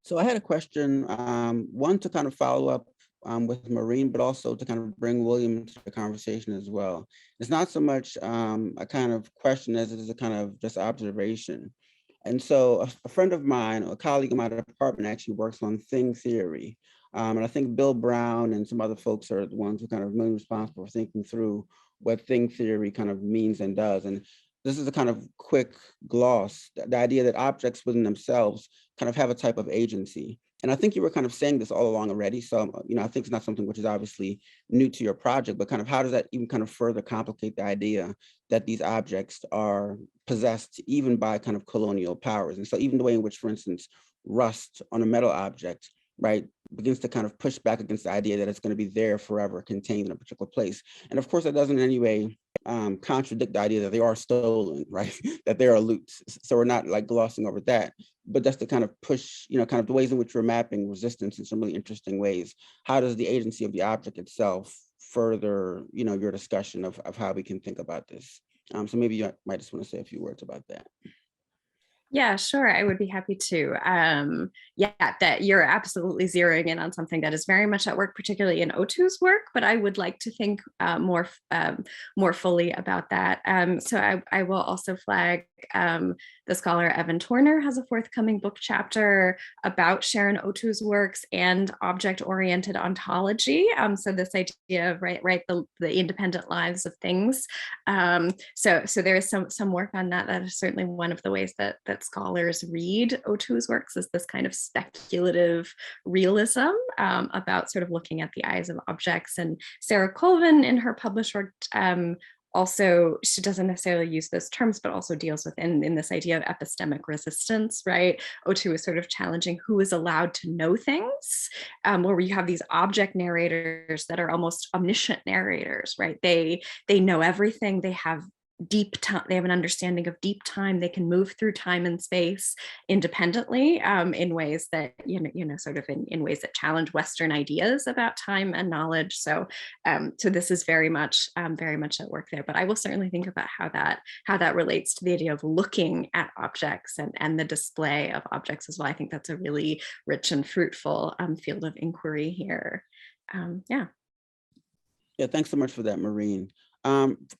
So I had a question, one to kind of follow up with Maureen, but also to kind of bring William into the conversation as well. It's not so much a kind of question as it is a kind of just observation. And so a friend of mine, a colleague in my department, actually works on thing theory. And I think Bill Brown and some other folks are the ones who kind of really responsible for thinking through what thing theory kind of means and does. And this is a kind of quick gloss, the idea that objects within themselves kind of have a type of agency. And I think you were kind of saying this all along already. So, I think it's not something which is obviously new to your project, but kind of how does that even kind of further complicate the idea that these objects are possessed even by kind of colonial powers? And so even the way in which, for instance, rust on a metal object, right, begins to kind of push back against the idea that it's going to be there forever, contained in a particular place. And of course, that doesn't in any way contradict the idea that they are stolen, right? That they are loot. So we're not like glossing over that, but just to kind of push, kind of the ways in which we're mapping resistance in some really interesting ways. How does the agency of the object itself further, your discussion of how we can think about this? So maybe you might just want to say a few words about that. Yeah, sure. I would be happy to. Yeah, that you're absolutely zeroing in on something that is very much at work, particularly in O2's work, but I would like to think more fully about that. So I will also flag the scholar Evan Torner has a forthcoming book chapter about Sharon O2's works and object-oriented ontology. So this idea of the independent lives of things. So there is some work on that. That is certainly one of the ways that that scholars read Otu's works as this kind of speculative realism about sort of looking at the eyes of objects. And Sarah Colvin in her published work also, she doesn't necessarily use those terms, but also deals with in this idea of epistemic resistance, right? Otu is sort of challenging who is allowed to know things, where you have these object narrators that are almost omniscient narrators, right? They know everything. They have deep time, they have an understanding of deep time. They can move through time and space independently in ways that, sort of in ways that challenge Western ideas about time and knowledge. So this is very much at work there. But I will certainly think about how that relates to the idea of looking at objects and the display of objects as well. I think that's a really rich and fruitful field of inquiry here. Yeah, thanks so much for that, Maureen.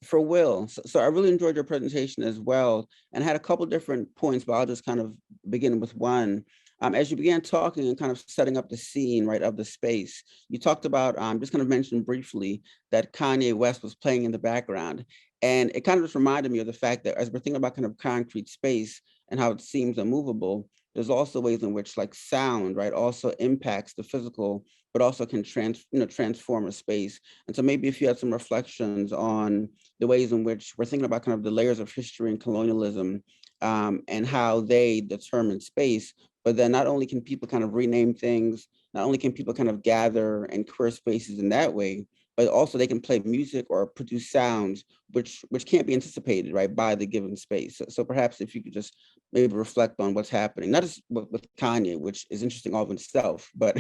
For Will, so I really enjoyed your presentation as well, and had a couple different points, but I'll just kind of begin with one. As you began talking and kind of setting up the scene, right, of the space, you talked about, just kind of mentioned briefly that Kanye West was playing in the background. And it kind of just reminded me of the fact that as we're thinking about kind of concrete space and how it seems immovable, there's also ways in which like sound, right, also impacts the physical, but also can transform a space. And so maybe if you had some reflections on the ways in which we're thinking about kind of the layers of history and colonialism and how they determine space, but then not only can people kind of rename things, not only can people kind of gather and queer spaces in that way, but also they can play music or produce sounds which can't be anticipated, right, by the given space. So perhaps if you could just maybe reflect on what's happening, not just with Kanye, which is interesting all of itself, but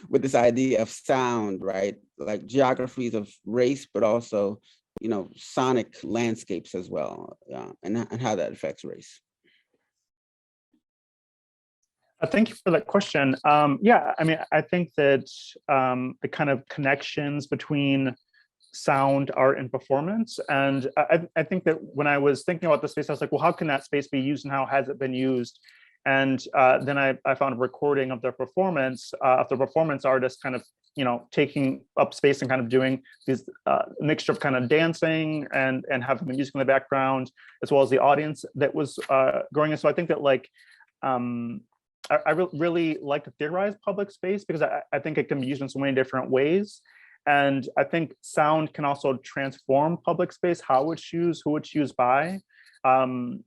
with this idea of sound, right, like geographies of race, but also, sonic landscapes as well, and how that affects race. Thank you for that question. Yeah, I mean, I think that the kind of connections between sound, art, and performance, and I think that when I was thinking about the space, I was like, well, how can that space be used and how has it been used? And then I found a recording of their performance, of the performance artist kind of, taking up space and kind of doing this mixture of kind of dancing and having the music in the background, as well as the audience that was going in. So I think that like, I really like to theorize public space because I think it can be used in so many different ways. And I think sound can also transform public space, how it's used, who it's used by. The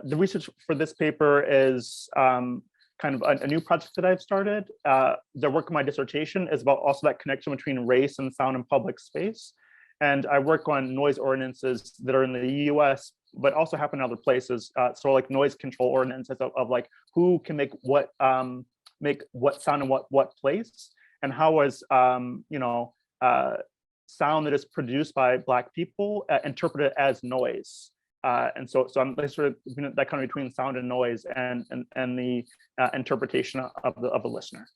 research for this paper is kind of a new project that I've started. The work of my dissertation is about also that connection between race and sound in public space. And I work on noise ordinances that are in the US, but also happen in other places. So like noise control ordinances of like who can make what sound in what place, and how is sound that is produced by Black people interpreted as noise. And so I'm sort of that kind of between sound and noise and the interpretation of the listener.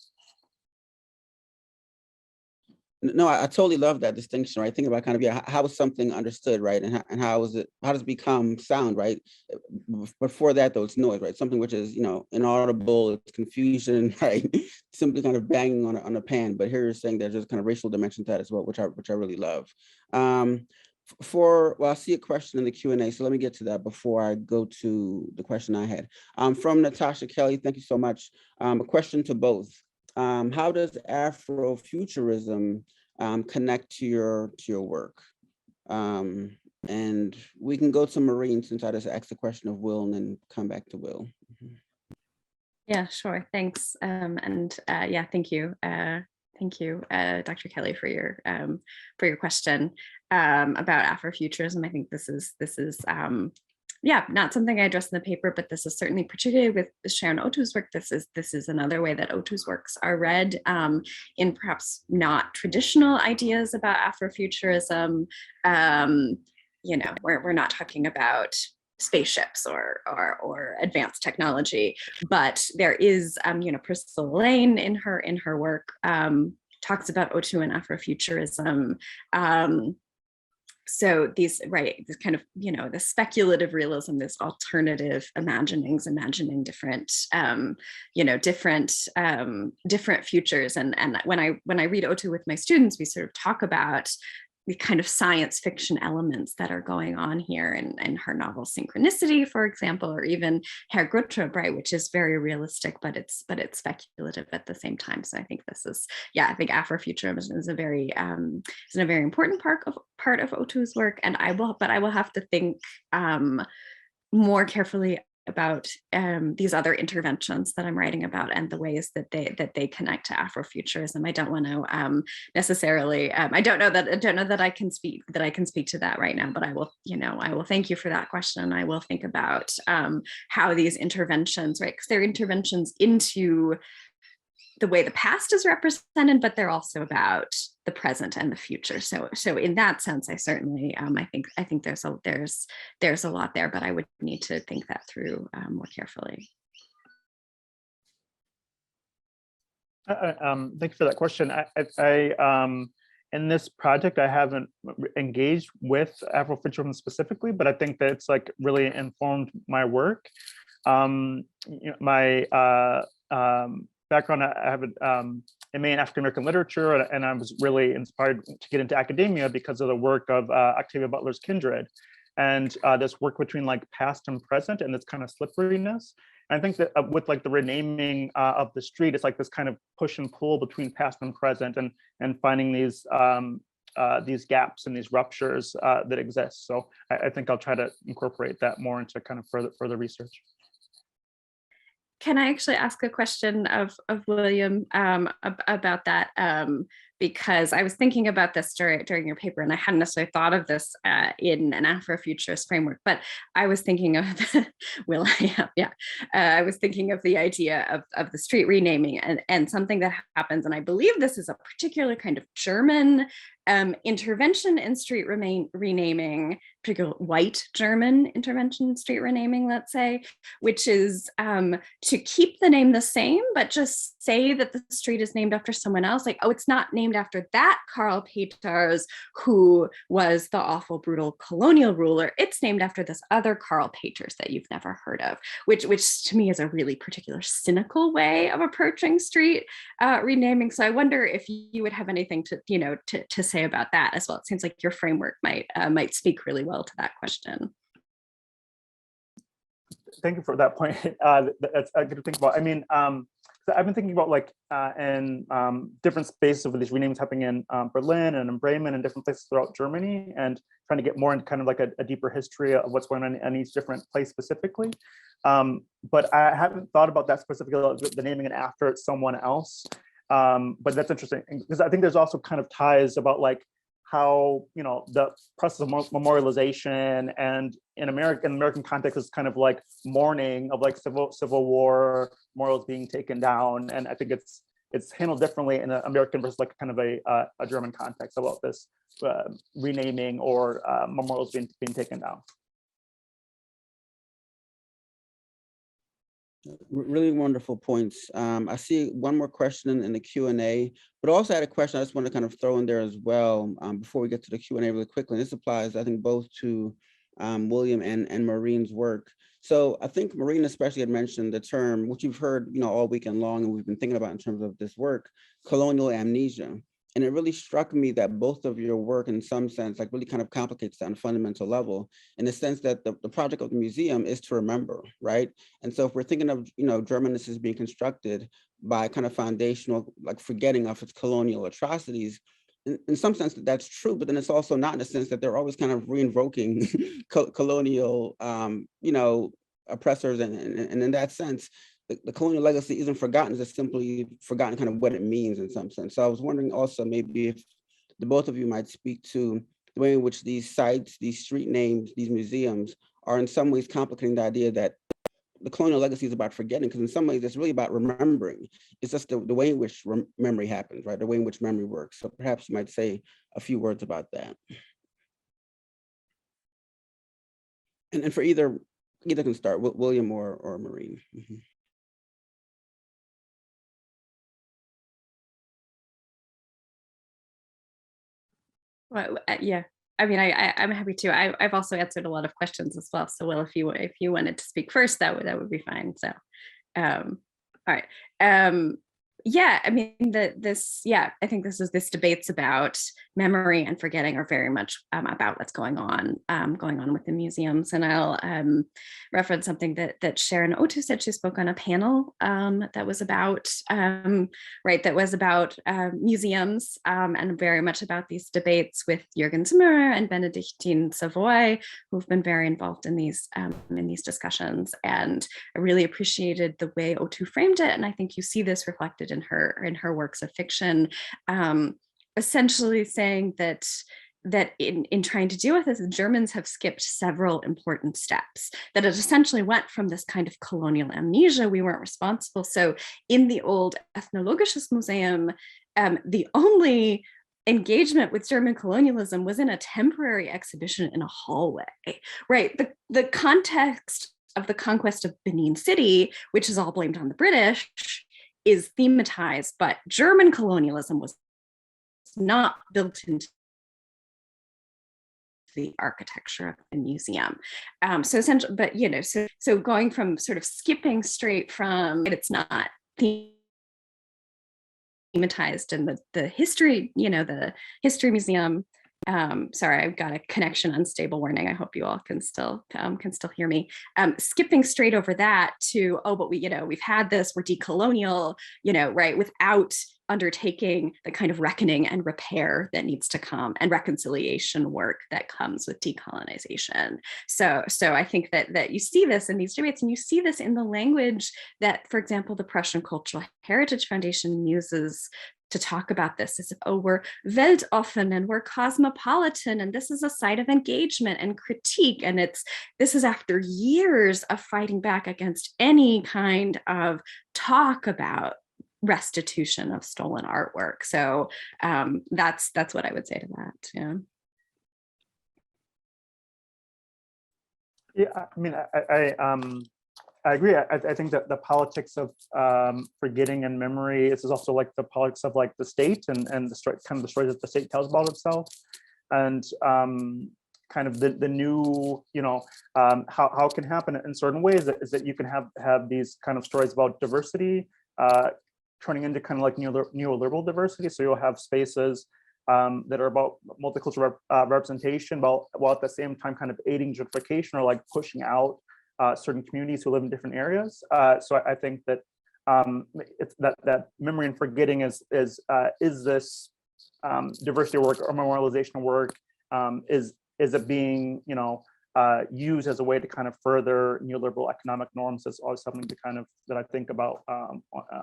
No, I totally love that distinction, right? Think about kind of, how is something understood, right? And how does it become sound, right? Before that, though, it's noise, right? Something which is, inaudible, it's confusion, right? Simply kind of banging on a pan. But here you're saying there's just kind of racial dimension to that as well, which I really love. Well, I see a question in the Q&A, so let me get to that before I go to the question I had. From Natasha Kelly, thank you so much. A question to both. How does Afrofuturism connect to your work? And we can go to Maureen since I just asked the question of Will and then come back to Will. Yeah, sure. Thanks. Yeah, thank you. Thank you, Dr. Kelly, for your question about Afrofuturism. I think this is not something I address in the paper, but this is certainly, particularly with Sharon Otu's work, this is another way that Otu's works are read in perhaps not traditional ideas about Afrofuturism. We're not talking about spaceships or advanced technology, but there is, Priscilla Lane in her work talks about Otu and Afrofuturism. So this kind of, the speculative realism, this alternative imaginings, imagining different, different futures. And when I read Otu with my students, we sort of talk about the kind of science fiction elements that are going on here in her novel Synchronicity, for example, or even Herr Gruttrup, right, which is very realistic, but it's speculative at the same time. So I think this is, I think Afrofuturism is a very important part of Otu's work, and I will have to think more carefully about these other interventions that I'm writing about and the ways that they connect to Afrofuturism. I don't want to necessarily. I don't know that I can speak to that right now. But I will thank you for that question. I will think about how these interventions, right? Because they're interventions into the way the past is represented, but they're also about the present and the future. So in that sense, I certainly, I think there's a lot there, but I would need to think that through more carefully. Thank you for that question. I in this project, I haven't engaged with Afrofuturism specifically, but I think that it's like really informed my work. My background, I have a MA in African American literature, and I was really inspired to get into academia because of the work of Octavia Butler's Kindred, and this work between like past and present and this kind of slipperiness. And I think that with like the renaming of the street, it's like this kind of push and pull between past and present, and finding these gaps and these ruptures that exist. So I think I'll try to incorporate that more into kind of further research. Can I actually ask a question of William about that? Because I was thinking about this during your paper, and I hadn't necessarily thought of this in an Afrofuturist framework, but I was thinking of I was thinking of the idea of the street renaming and something that happens, and I believe this is a particular kind of German intervention in street renaming, particularly white German intervention in street renaming, let's say, which is to keep the name the same, but just say that the street is named after someone else. Like, oh, it's not named after that Karl Peters who was the awful, brutal colonial ruler. It's named after this other Karl Peters that you've never heard of, which to me is a really particular cynical way of approaching street renaming. So I wonder if you would have anything to say about that as well. It seems like your framework might speak really well to that question. Thank you for that point. That's good to think about. I mean, so I've been thinking about like in different spaces of these renamings happening in Berlin and in Bremen and different places throughout Germany, and trying to get more into kind of like a deeper history of what's going on in each different place specifically. But I haven't thought about that specifically, the naming it after someone else. But that's interesting because I think there's also kind of ties about like how, the process of memorialization and in American context is kind of like mourning of like civil war memorials being taken down. And I think it's handled differently in an American versus like kind of a German context about this renaming or memorials being taken down. Really wonderful points. I see one more question in the Q&A, but also had a question I just want to kind of throw in there as well before we get to the Q&A really quickly. And this applies, I think, both to William and Maureen's work. So I think Maureen especially had mentioned the term, which you've heard, all weekend long, and we've been thinking about in terms of this work, colonial amnesia. And it really struck me that both of your work, in some sense, like really kind of complicates that on a fundamental level, in the sense that the project of the museum is to remember, right? And so if we're thinking of, Germanness as being constructed by kind of foundational, like forgetting of its colonial atrocities, in some sense that's true, but then it's also not, in the sense that they're always kind of re-invoking colonial, oppressors. And in that sense, the colonial legacy isn't forgotten, it's simply forgotten kind of what it means in some sense. So I was wondering also maybe if the both of you might speak to the way in which these sites, these street names, these museums are in some ways complicating the idea that the colonial legacy is about forgetting, because in some ways it's really about remembering. It's just the way in which memory happens, right? The way in which memory works. So perhaps you might say a few words about that. And for either can start, William or Maureen. Mm-hmm. Well, yeah. I mean, I'm happy to. I've also answered a lot of questions as well. So, Will, if you wanted to speak first, that would be fine. So, all right. Yeah, I mean, I think this debate's about memory and forgetting are very much about what's going on with the museums. And I'll reference something that Sharon Otu said. She spoke on a panel that was about museums and very much about these debates with Jürgen Zimmerer and Benedictine Savoy, who've been very involved in these discussions. And I really appreciated the way Otu framed it, and I think you see this reflected in her works of fiction. Essentially saying that in trying to deal with this, the Germans have skipped several important steps, that it essentially went from this kind of colonial amnesia, we weren't responsible. So in the old Ethnologisches Museum, the only engagement with German colonialism was in a temporary exhibition in a hallway, right? The context of the conquest of Benin City, which is all blamed on the British, is thematized, but German colonialism was not built into the architecture of the museum. So essentially, but so going from sort of skipping straight from it's not thematized in the history, the history museum. Sorry, I've got a connection unstable warning. I hope you all can still hear me. Skipping straight over that to, but we've had this, we're decolonial, right, without undertaking the kind of reckoning and repair that needs to come and reconciliation work that comes with decolonization. So I think that you see this in these debates, and you see this in the language that, for example, the Prussian Cultural Heritage Foundation uses to talk about this as if, we're weltoffen and we're cosmopolitan, and this is a site of engagement and critique. And this is after years of fighting back against any kind of talk about restitution of stolen artwork. So that's what I would say to that. Yeah, I mean, I agree. I think that the politics of forgetting and memory is also like the politics of like the state and the story, kind of the stories that the state tells about itself, and kind of the new, how it can happen in certain ways is that you can have these kind of stories about diversity turning into kind of like neoliberal diversity. So you'll have spaces that are about multicultural representation, while at the same time kind of aiding gentrification or like pushing out certain communities who live in different areas. So I think that it's that memory and forgetting is this diversity work or memorialization work, is it being used as a way to kind of further neoliberal economic norms? Is always something to kind of that I think about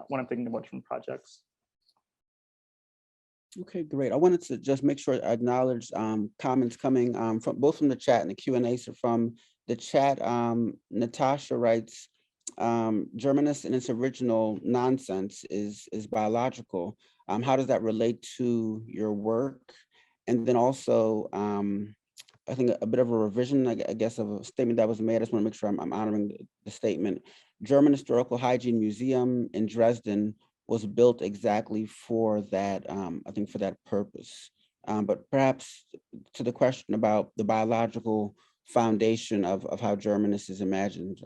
when I'm thinking about different projects. Okay, great. I wanted to just make sure I acknowledge comments coming from both from the chat and the Q&A. So from the chat, Natasha writes, Germanist in its original nonsense is biological. How does that relate to your work? And then also, I think a bit of a revision, I guess, of a statement that was made. I just want to make sure I'm honoring the statement. German Historical Hygiene Museum in Dresden was built exactly for that, I think for that purpose. But perhaps to the question about the biological foundation of how Germanist is imagined,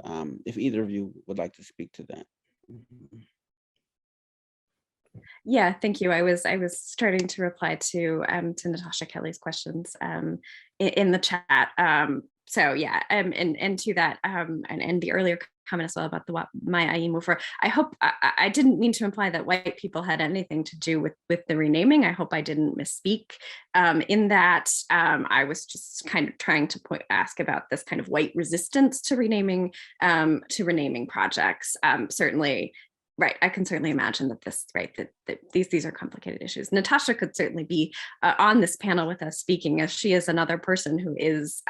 if either of you would like to speak to that. Yeah, thank you. I was starting to reply to Natasha Kelly's questions in the chat. So yeah, and to that, and the earlier comment as well about the my Aimufer. I hope I didn't mean to imply that white people had anything to do with the renaming. I hope I didn't misspeak. In that, I was just kind of trying to ask about this kind of white resistance to renaming projects. Certainly. Right, I can certainly imagine that that these are complicated issues. Natasha could certainly be on this panel with us speaking, as she is another person who is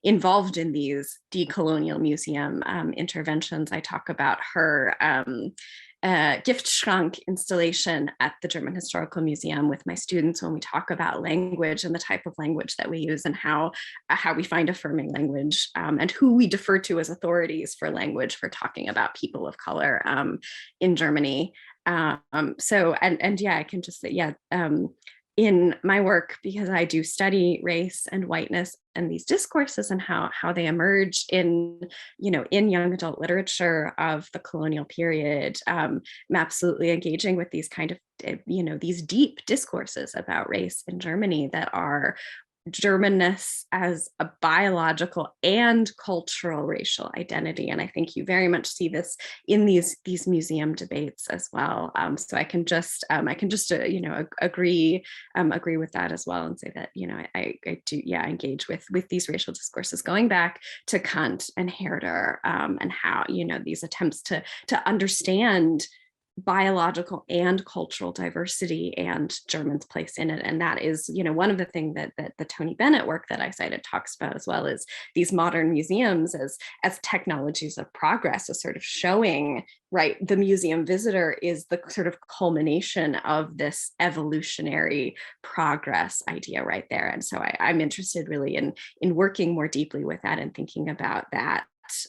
involved in these decolonial museum interventions. I talk about her Giftschrank installation at the German Historical Museum with my students when we talk about language and the type of language that we use and how we find affirming language and who we defer to as authorities for language for talking about people of color in Germany. So yeah, I can just say, yeah, in my work, because I do study race and whiteness and these discourses and how they emerge in, in young adult literature of the colonial period, I'm absolutely engaging with these kind of, these deep discourses about race in Germany that are Germanness as a biological and cultural racial identity. And I think you very much see this in these museum debates as well. So I can just agree with that as well, and say that, I do, engage with these racial discourses going back to Kant and Herder, and how, these attempts to understand biological and cultural diversity and Germans' place in it. And that is, one of the things that the Tony Bennett work that I cited talks about as well, is these modern museums as technologies of progress, as sort of showing, right, the museum visitor is the sort of culmination of this evolutionary progress idea right there. And so I'm interested really in working more deeply with that and thinking about that.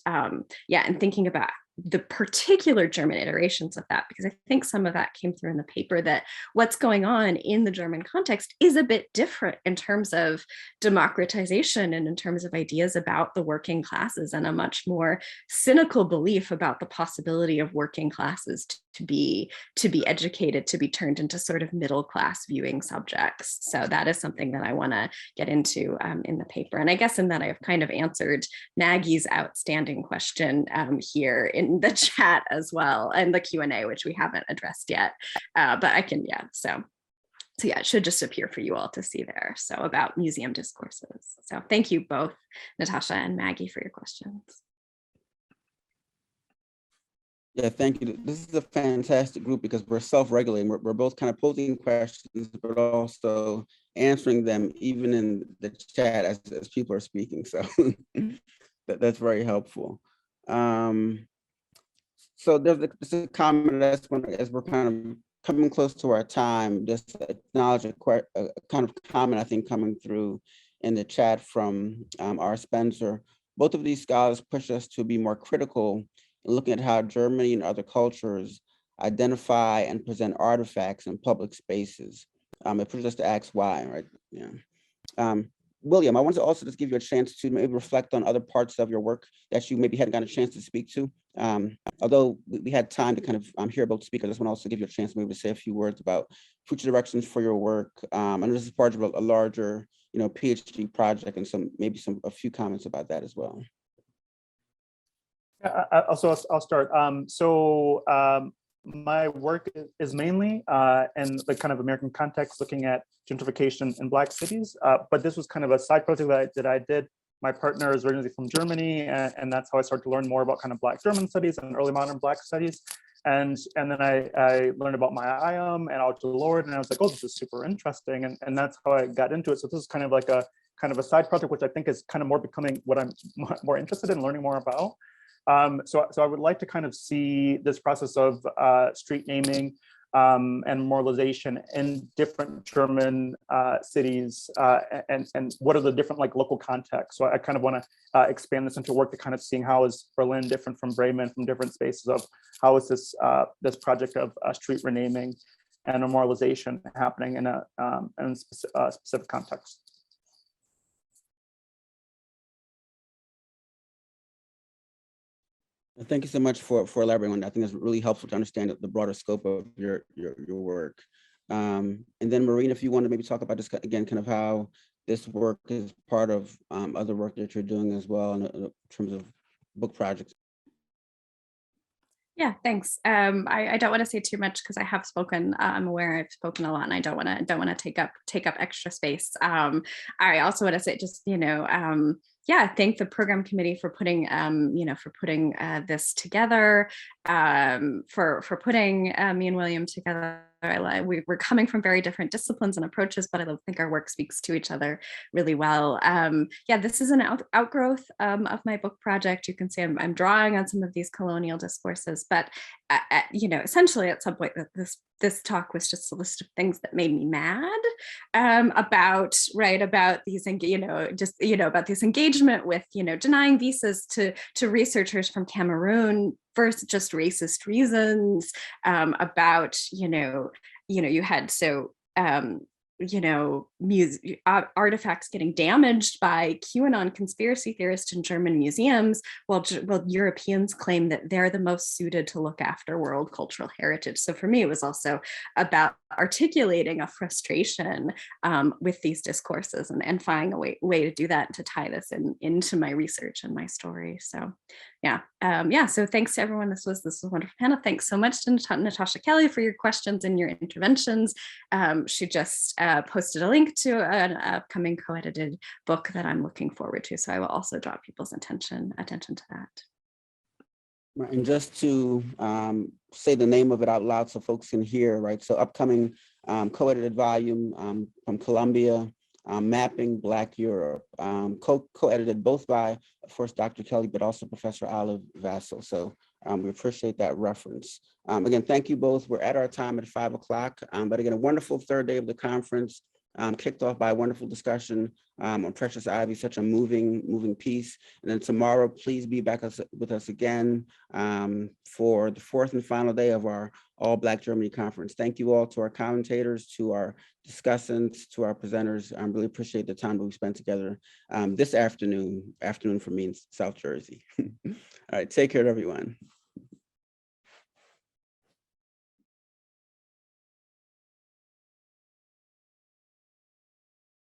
And thinking about the particular German iterations of that, because I think some of that came through in the paper, that what's going on in the German context is a bit different in terms of democratization and in terms of ideas about the working classes, and a much more cynical belief about the possibility of working classes to be educated, to be turned into sort of middle class viewing subjects. So that is something that I want to get into in the paper. And I guess in that I've kind of answered Maggie's outstanding question here in the chat as well, and the Q&A, which we haven't addressed yet, but I can, so it should just appear for you all to see there. So about museum discourses. So thank you both, Natasha and Maggie, for your questions. Yeah, thank you. This is a fantastic group because we're self-regulating. We're both kind of posing questions, but also answering them even in the chat as people are speaking. So that's very helpful. So there's a comment as we're kind of coming close to our time, just acknowledge a kind of comment I think coming through in the chat from R. Spencer. Both of these scholars push us to be more critical in looking at how Germany and other cultures identify and present artifacts in public spaces. It pushes us to ask why, right? Yeah. William, I want to also just give you a chance to maybe reflect on other parts of your work that you maybe hadn't gotten a chance to speak to. Although we had time to kind of hear about the speaker, I just want to also give you a chance maybe to say a few words about future directions for your work. And this is part of a larger, PhD project, and a few comments about that as well. I'll start. My work is mainly in the kind of American context, looking at gentrification in Black cities. But this was kind of a side project that I did. My partner is originally from Germany, and that's how I started to learn more about kind of Black German studies and early modern Black studies. And then I learned about my IAM and Out to the Lord, and I was like, oh, this is super interesting. And that's how I got into it. So this is kind of like a side project, which I think is kind of more becoming what I'm more interested in learning more about. So I would like to kind of see this process of street naming and moralization in different German cities, and what are the different local contexts. So I kind of want to expand this into work to kind of seeing how is Berlin different from Bremen, from different spaces of how is this this project of street renaming and a moralization happening in a specific context. Thank you so much for elaborating on that. I think it's really helpful to understand the broader scope of your work. And then Maureen, if you want to maybe talk about this again, kind of how this work is part of other work that you're doing as well in terms of book projects. Yeah, thanks. I don't want to say too much because I have spoken. I'm aware I've spoken a lot, and I don't want to take up extra space. I also want to say just thank the program committee for putting this together, for putting me and William together. We're coming from very different disciplines and approaches, but I think our work speaks to each other really well. This is an outgrowth of my book project. You can see I'm drawing on some of these colonial discourses, but essentially at some point this talk was just a list of things that made me mad about these, about this engagement with, denying visas to researchers from Cameroon for just racist reasons, about, you had artifacts getting damaged by QAnon conspiracy theorists in German museums, while Europeans claim that they're the most suited to look after world cultural heritage. So for me, it was also about articulating a frustration with these discourses and finding a way to do that, and to tie this into my research and my story. So so thanks to everyone. This was a wonderful panel. Thanks so much to Natasha Kelly for your questions and your interventions. She just posted a link to an upcoming co-edited book that I'm looking forward to. So I will also draw people's attention to that. And just to say the name of it out loud so folks can hear, right? So upcoming co-edited volume from Columbia, Mapping Black Europe, co-edited both by, of course, Dr. Kelly, but also Professor Olive Vassell. So we appreciate that reference. Again, thank you both. We're at our time at 5 o'clock, but again, a wonderful third day of the conference, kicked off by a wonderful discussion on Precious Ivy, such a moving piece. And then tomorrow, please be back with us again for the fourth and final day of our All Black Germany Conference. Thank you all to our commentators, to our discussants, to our presenters. I really appreciate the time that we spent together this afternoon for me in South Jersey. All right, take care, everyone.